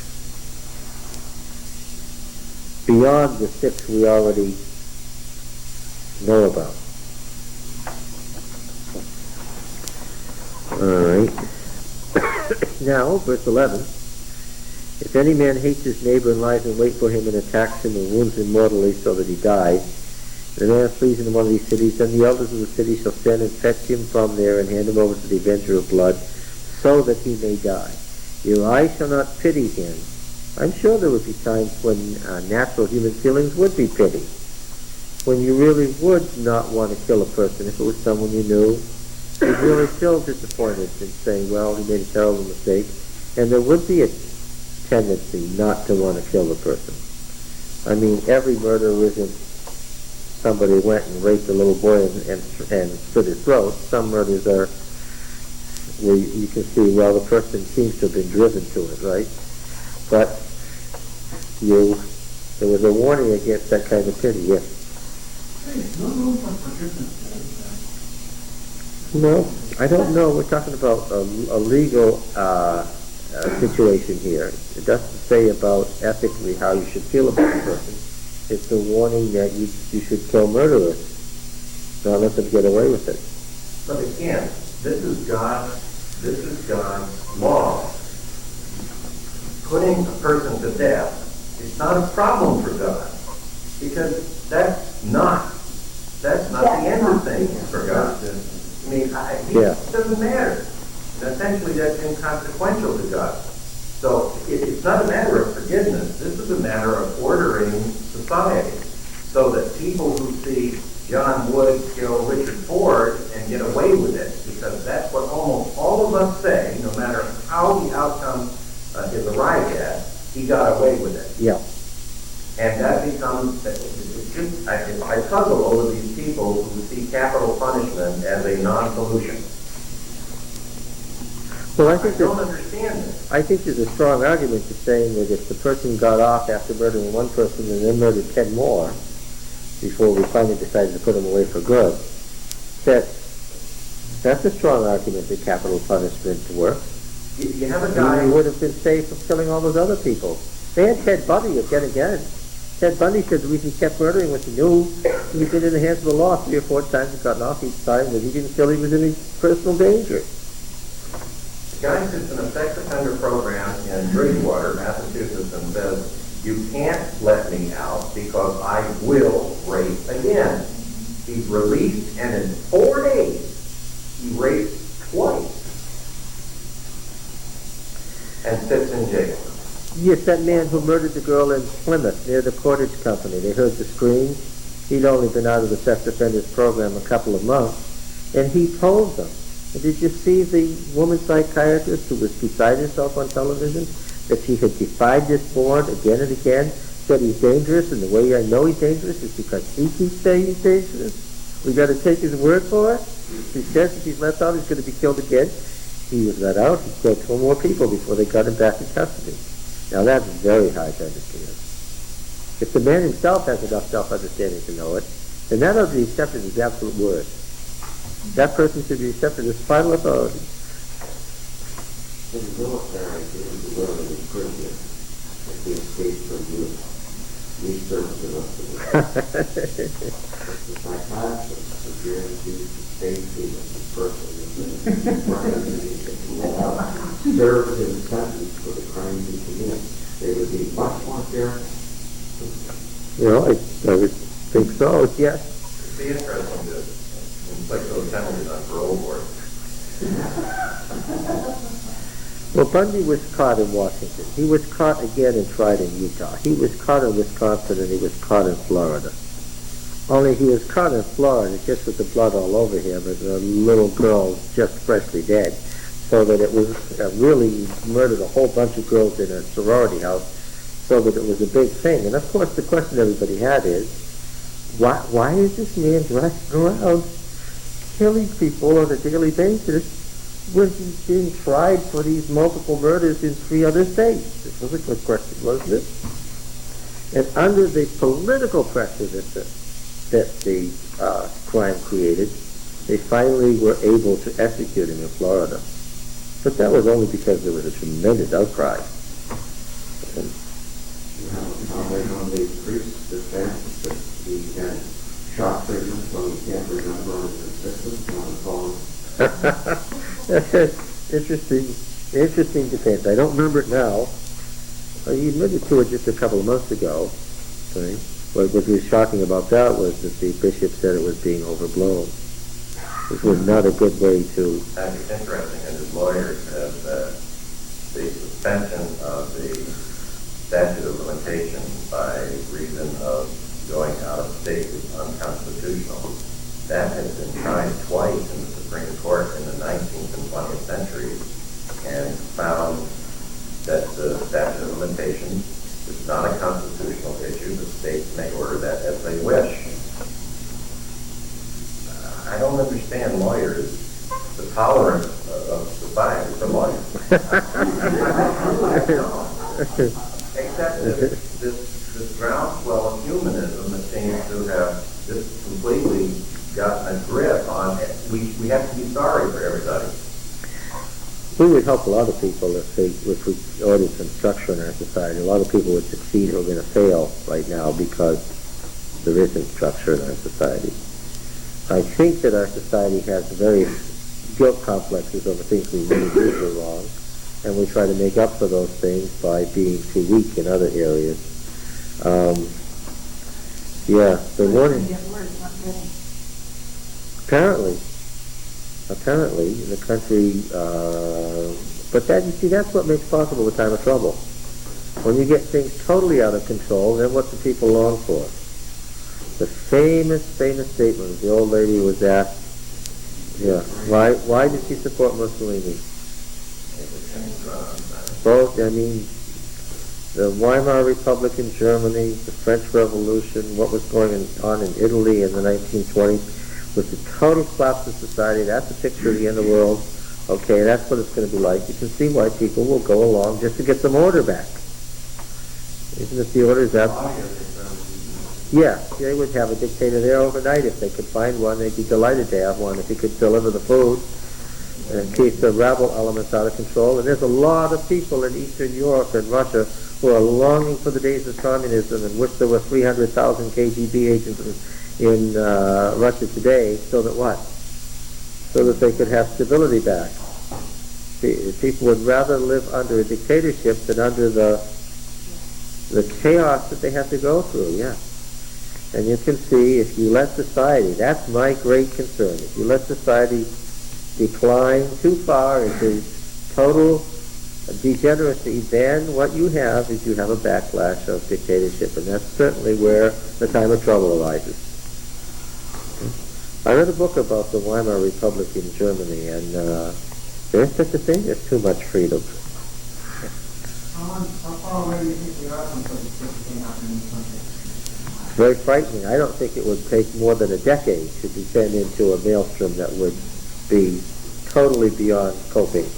beyond the 6 we already know about. Alright. Now, verse 11. If any man hates his neighbor and lies in wait for him and attacks him and wounds him mortally so that he dies, and the man flees into one of these cities, then the elders of the city shall send and fetch him from there and hand him over to the avenger of blood, so that he may die. Your eye shall not pity him. I'm sure there would be times when natural human feelings would be pity, when you really would not want to kill a person if it was someone you knew. You'd really feel disappointed in saying, well, he made a terrible mistake, and there would be a tendency not to want to kill the person. I mean, every murder isn't somebody went and raped a little boy and slit his throat. Some murders are where you can see, well, the person seems to have been driven to it, right? But there was a warning against that kind of pity, yes. No, I don't know. We're talking about a legal situation here. It doesn't say about ethically how you should feel about the person. It's a warning that you should kill murderers, not let them get away with it. But again, this is God's law. Putting a person to death is not a problem for God, because that's not the end of things for God. I mean, it doesn't matter. And essentially, that's inconsequential to God. So it's not a matter of forgiveness. This is a matter of ordering society so that people who see John Wood kill Richard Ford and get away with it, because that's what almost all of us say, no matter how the outcome is arrived at, he got away with it. Yeah. And that becomes, I puzzle over these people who see capital punishment as a non-solution. Well, I don't understand this. I think there's a strong argument to saying that if the person got off after murdering one person and then murdered 10 more before we finally decided to put him away for good, that's a strong argument that capital punishment works. You have a guy... He would have been saved from killing all those other people. They had Ted Bundy again. Ted Bundy said the reason he kept murdering was he knew he was in the hands of the law 3 or 4 times and gotten off each time, that he didn't feel he was in any personal danger. The guy sits in a sex offender program in Bridgewater, Massachusetts, and says, you can't let me out because I will rape again. He's released, and in 4 days, he raped twice and sits in jail. Yes, that man who murdered the girl in Plymouth near the Cordage Company. They heard the screams. He'd only been out of the sex offenders program a couple of months. And he told them, and did you see the woman psychiatrist who was beside herself on television? That she had defied this board again and again, said he's dangerous, and the way I know he's dangerous is because he keeps saying he's dangerous. We got to take his word for it. He says if he's let out, he's going to be killed again. He was let out. He killed 2 more people before they got him back in custody. Now that's very high to understand. If the man himself has enough self-understanding to know it, then that ought to be accepted as absolute word. That person should be accepted as final authority. In the military, it was a little bit privilege if we escaped from you. We served the rest of the psychiatrist was guaranteed the safety of the person rather than let out. Served in a sentence for the crimes he committed. They would be much more careful. I would think so, yes. It'd be interesting to inflict those penalties on parole board. Well, Bundy was caught in Washington. He was caught again and tried in Utah. He was caught in Wisconsin, and he was caught in Florida. Only he was caught in Florida just with the blood all over him, and the little girl just freshly dead. So that it was really murdered a whole bunch of girls in a sorority house, so that it was a big thing. And of course, the question everybody had is, why is this man driving around killing people on a daily basis when he's being tried for these multiple murders in 3 other states? This was a good question, wasn't it? And under the political pressure that the crime created, they finally were able to execute him in Florida. But that was only because there was a tremendous outcry. And You have a comment on the priest's defense that he had shot signals so he can't remember his victims on the phone. That's an interesting defense. I don't remember it now. He admitted to it just a couple of months ago. Okay? What was shocking about that was that the bishop said it was being overblown. This was not a good way to... It's interesting, and his lawyer said that the suspension of the statute of limitations by reason of going out of state is unconstitutional. That has been tried twice in the Supreme Court in the 19th and 20th centuries and found that the statute of limitations is not a constitutional issue. The states may order that as they wish. I don't understand lawyers, the tolerance of society for lawyers. Except this groundswell of humanism that seems to have just completely gotten a grip on it. We have to be sorry for everybody. We would help a lot of people if we ordered some structure in our society. A lot of people would succeed who are going to fail right now because there isn't structure in our society. I think that our society has various guilt complexes over things we really did wrong, and we try to make up for those things by being too weak in other areas. The warning... Apparently, in the country, but that, you see, that's what makes possible the time of trouble. When you get things totally out of control, then what do people long for? The famous statement, the old lady was asked, why did she support Mussolini? Both, the Weimar Republic in Germany, the French Revolution, what was going on in Italy in the 1920s, was the total collapse of society. That's a picture of the end of the world. Okay, that's what it's going to be like. You can see why people will go along just to get some order back. Even if the order is up. Yeah, they would have a dictator there overnight if they could find one. They'd be delighted to have one if he could deliver the food and keep the rebel elements out of control. And there's a lot of people in Eastern Europe and Russia who are longing for the days of communism and wish there were 300,000 KGB agents in Russia today, so that what? So that they could have stability back. People would rather live under a dictatorship than under the chaos that they have to go through, yeah. And you can see, if you let society, that's my great concern, if you let society decline too far into total degeneracy, then what you have is you have a backlash of dictatorship, and that's certainly where the time of trouble arises. I read a book about the Weimar Republic in Germany, and there is such a thing as too much freedom. How far away do you think we are from something happening in this country? It's very frightening. I don't think it would take more than a decade to descend into a maelstrom that would be totally beyond coping.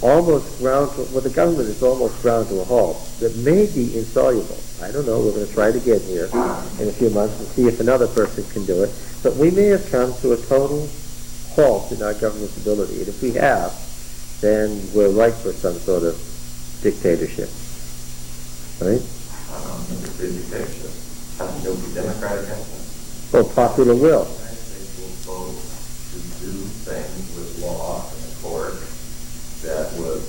Almost ground to, the government is almost ground to a halt. That may be insoluble. I don't know. We're going to try it again here in a few months and see if another person can do it. But we may have come to a total halt in our government's ability. And if we have, then we're ripe for some sort of dictatorship. Right? I don't think it's a dictatorship. I think it'll be democratic action. Or popular will. The United States will vote to do things with law and the court that would,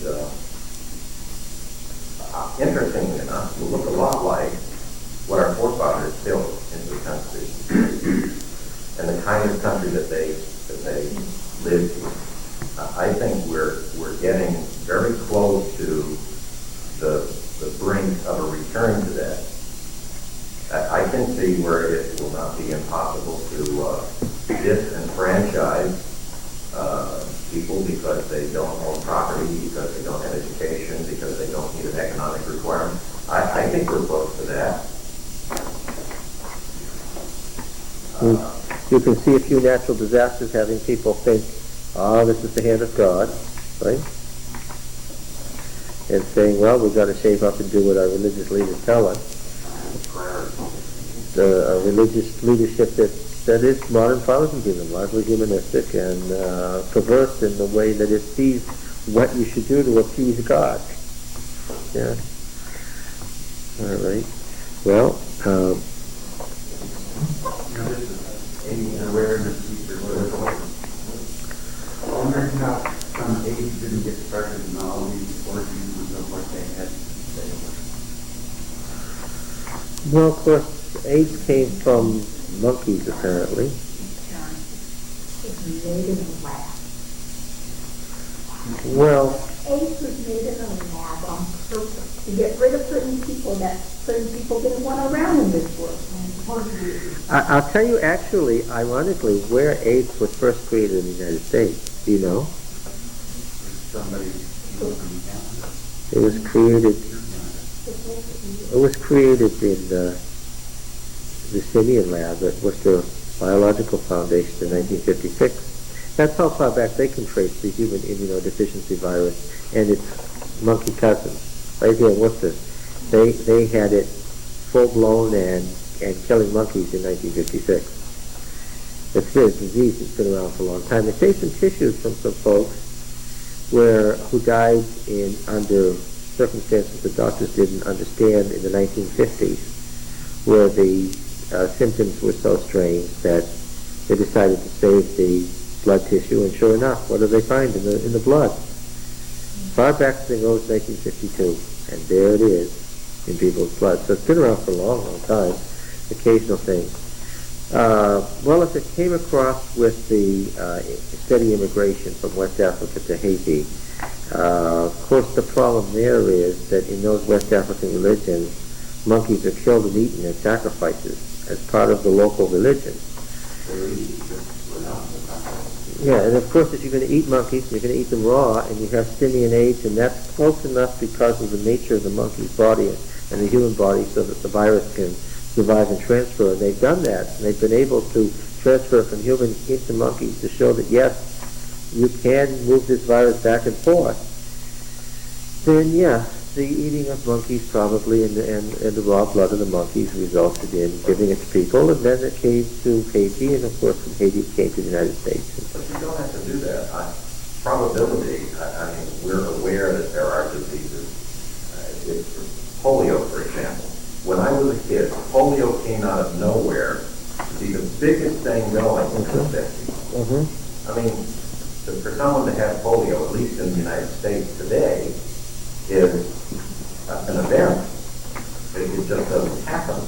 interestingly enough, will look a lot like what our forefathers built into the country and the kind of country that they lived in. I think we're getting very close to the brink of a return to that. I can see where it will not be impossible to disenfranchise people because they don't own property, because they don't have education, because they don't meet an economic requirement. I think we're close to that. You can see a few natural disasters having people think, this is the hand of God, right? And saying, well, we've got to shape up and do what our religious leaders tell us. A religious leadership that is modern Protestantism, largely humanistic and perverse in the way that it sees what you should do to appease God. Yeah. All right. Well, wondering how some AIDS didn't get started in all these orgies of what they had to say. well, of course, AIDS came from monkeys, apparently. It's made in a lab. Well, AIDS was made in a lab on purpose to get rid of certain people that certain people didn't want around in this world. I'll tell you, actually, ironically, where AIDS was first created in the United States. Do you know? Somebody It was created. It was created in the Simeon lab at Worcester Biological Foundation in 1956. That's how far back they can trace the human immunodeficiency virus and its monkey cousins. Right here in Worcester, they had it full blown and killing monkeys in 1956. It's a disease that's been around for a long time. They saved some tissues from some folks who died under circumstances the doctors didn't understand in the 1950s, where the symptoms were so strange that they decided to save the blood tissue, and sure enough, what do they find in the blood? Far back as it goes, 1952, and there it is in people's blood. So it's been around for a long, long time. Occasional thing. Well, if it came across with the steady immigration from West Africa to Haiti, of course the problem there is that in those West African religions, monkeys are killed and eaten as sacrifices as part of the local religion. Yeah, and of course if you're going to eat monkeys, you're going to eat them raw, and you have simian AIDS, and that's close enough because of the nature of the monkey's body and the human body so that the virus can survive and transfer. And they've done that, and they've been able to transfer from humans into monkeys to show that yes, you can move this virus back and forth, then yeah, the eating of monkeys probably and the raw blood of the monkeys resulted in giving it to people, and then it came to Haiti, and of course from Haiti it came to the United States. But you don't have to do that. Probability, I mean, we're aware that there are diseases. Polio, for example. When I was a kid, polio came out of nowhere to be the biggest thing going in the 50s. Mm-hmm. I mean, for someone to have polio, at least in the United States today, is an event. It just doesn't happen.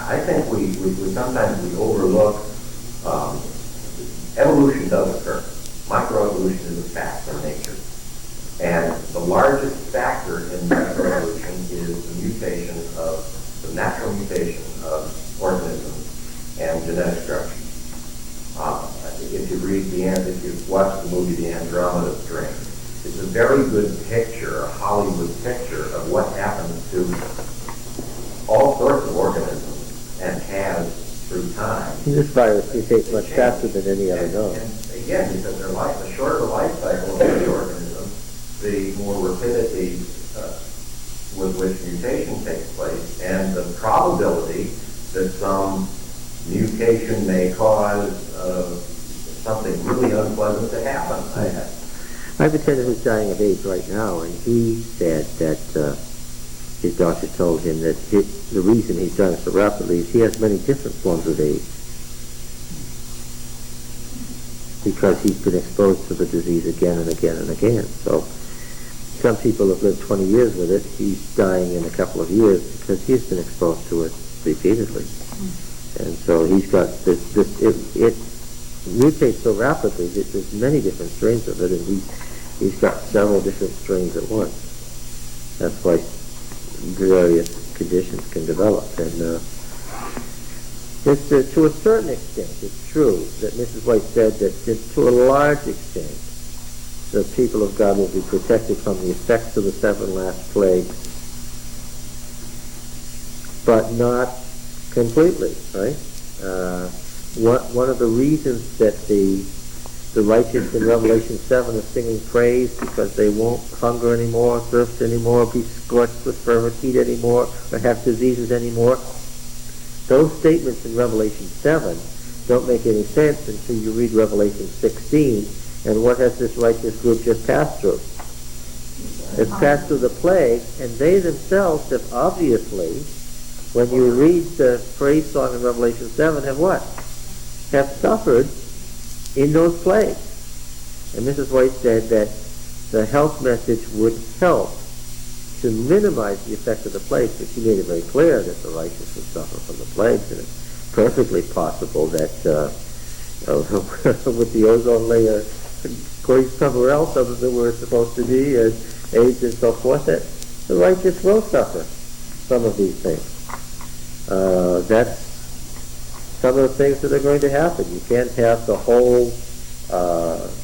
I think we sometimes we overlook evolution does occur. Microevolution is a fact of nature. And the largest factor in microevolution is the natural mutation of organisms and genetic structure. If you've watched the movie The Andromeda Strain, it's a very good picture, a Hollywood picture of what happens to all sorts of organisms and has through time. This virus mutates much faster than any other known. And again, because the shorter the life cycle of any organism, the more rapidity with which mutation takes place, and the probability that some mutation may cause something really unpleasant to happen. I have a tenant who's dying of AIDS right now, and he said that his doctor told him that the reason he's dying so rapidly is he has many different forms of AIDS because he's been exposed to the disease again and again and again. So some people have lived 20 years with it. He's dying in a couple of years because he's been exposed to it repeatedly. And so he's got it mutates so rapidly that there's many different strains of it, and he's got several different strains at once. That's why various conditions can develop. And it's, to a certain extent, it's true that Mrs. White said that to a large extent, the people of God will be protected from the effects of the 7 last plagues, but not completely, right? One of the reasons that the righteous in Revelation 7 are singing praise because they won't hunger anymore, thirst anymore, be scorched with fervent heat anymore, or have diseases anymore. Those statements in Revelation 7 don't make any sense until you read Revelation 16, and what has this righteous group just passed through? It's passed through the plague, and they themselves have obviously, when you read the praise song in Revelation 7, have what? Have suffered in those plagues. And Mrs. White said that the health message would help to minimize the effect of the plagues, but she made it very clear that the righteous would suffer from the plagues, and it's perfectly possible that with the ozone layer going somewhere else other than where it's supposed to be, as AIDS and so forth, that the righteous will suffer some of these things. That's some of the things that are going to happen. You can't have the whole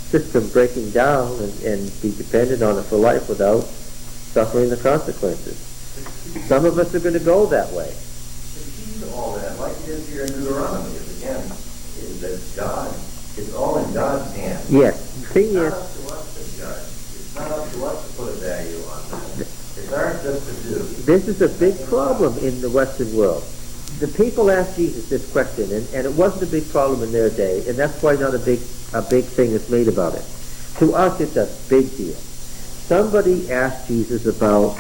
system breaking down and be dependent on it for life without suffering the consequences. Some of us are going to go that way. The key to all that, like it is here in Deuteronomy, is that God, it's all in God's hands. Yes. The thing is, is, it's not up to us to judge. It's not up to us to put a value on that. It's ours just to do. This is a big problem in the Western world. The people asked Jesus this question, and it wasn't a big problem in their day, and that's why not a big thing is made about it. To us, it's a big deal. Somebody asked Jesus about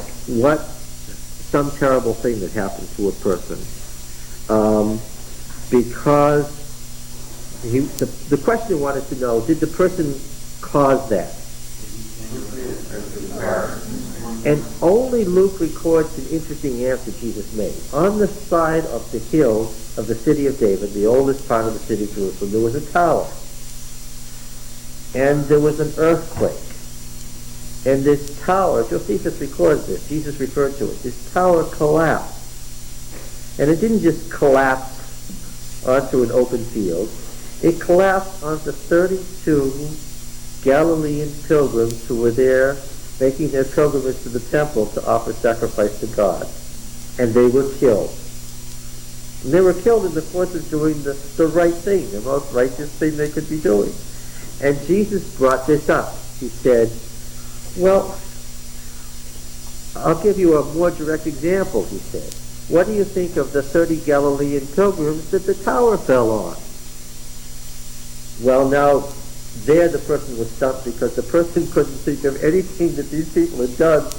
some terrible thing that happened to a person, because the question wanted to know, did the person cause that? And only Luke records an interesting answer Jesus made. On the side of the hill of the city of David, the oldest part of the city of Jerusalem, there was a tower. And there was an earthquake. And this tower, Josephus records this, Jesus referred to it, this tower collapsed. And it didn't just collapse onto an open field. It collapsed onto 32 Galilean pilgrims who were there making their pilgrimage to the temple to offer sacrifice to God. And they were killed. And they were killed in the course of doing the right thing, the most righteous thing they could be doing. And Jesus brought this up. He said, well, I'll give you a more direct example, he said. What do you think of the 30 Galilean pilgrims that the tower fell on? Well, now, there the person was stumped because the person couldn't think of anything that these people had done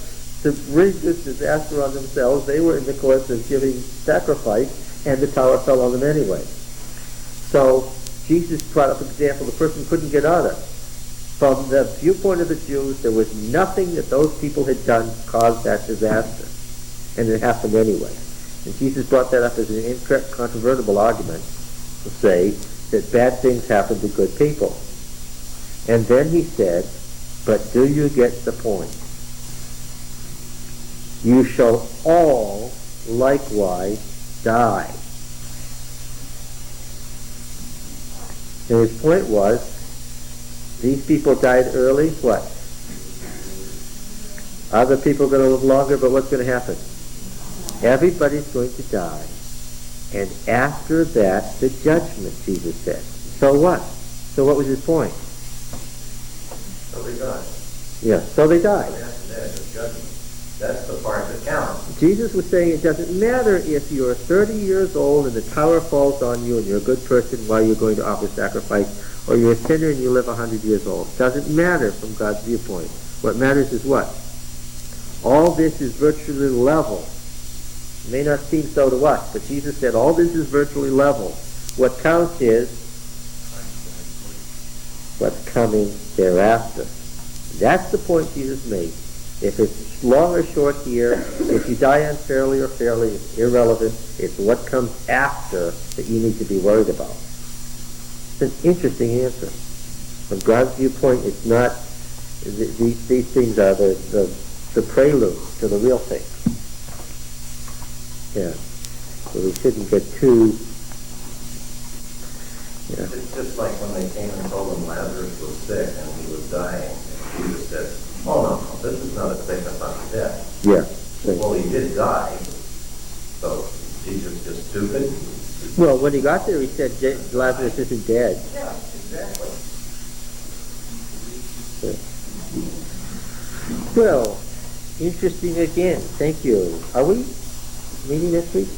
to bring this disaster on themselves. They were in the course of giving sacrifice, and the tower fell on them anyway. So Jesus brought up an example the person couldn't get out of. From the viewpoint of the Jews, there was nothing that those people had done to cause that disaster. And it happened anyway. And Jesus brought that up as an incontrovertible argument to say that bad things happen to good people. And then he said, but do you get the point? You shall all likewise die. And his point was, these people died early, what? Other people are going to live longer, but what's going to happen? Everybody's going to die. And after that, the judgment, Jesus said. So what? So what was his point? So they died. Yeah, so they died. After that is judgment. That's the part that counts. Jesus was saying it doesn't matter if you're 30 years old and the tower falls on you and you're a good person while you're going to offer sacrifice, or you're a sinner and you live 100 years old. It doesn't matter from God's viewpoint. What matters is what? All this is virtually level. It may not seem so to us, but Jesus said all this is virtually level. What counts is what's coming thereafter. That's the point Jesus made. If it's long or short here, if you die unfairly or fairly, it's irrelevant. It's what comes after that you need to be worried about. It's an interesting answer. From God's viewpoint, it's not, these things are the prelude to the real thing. Yeah. So we shouldn't get too, yeah. It's just like when they came and told him Lazarus was sick and he was dying. And Jesus said, oh no, this is not a sickness unto death. Yeah. Well, he did die. So Jesus just stupid. Well, when he got there, he said Lazarus isn't dead. Yeah, exactly. Well, interesting again. Thank you. Are we meeting next week?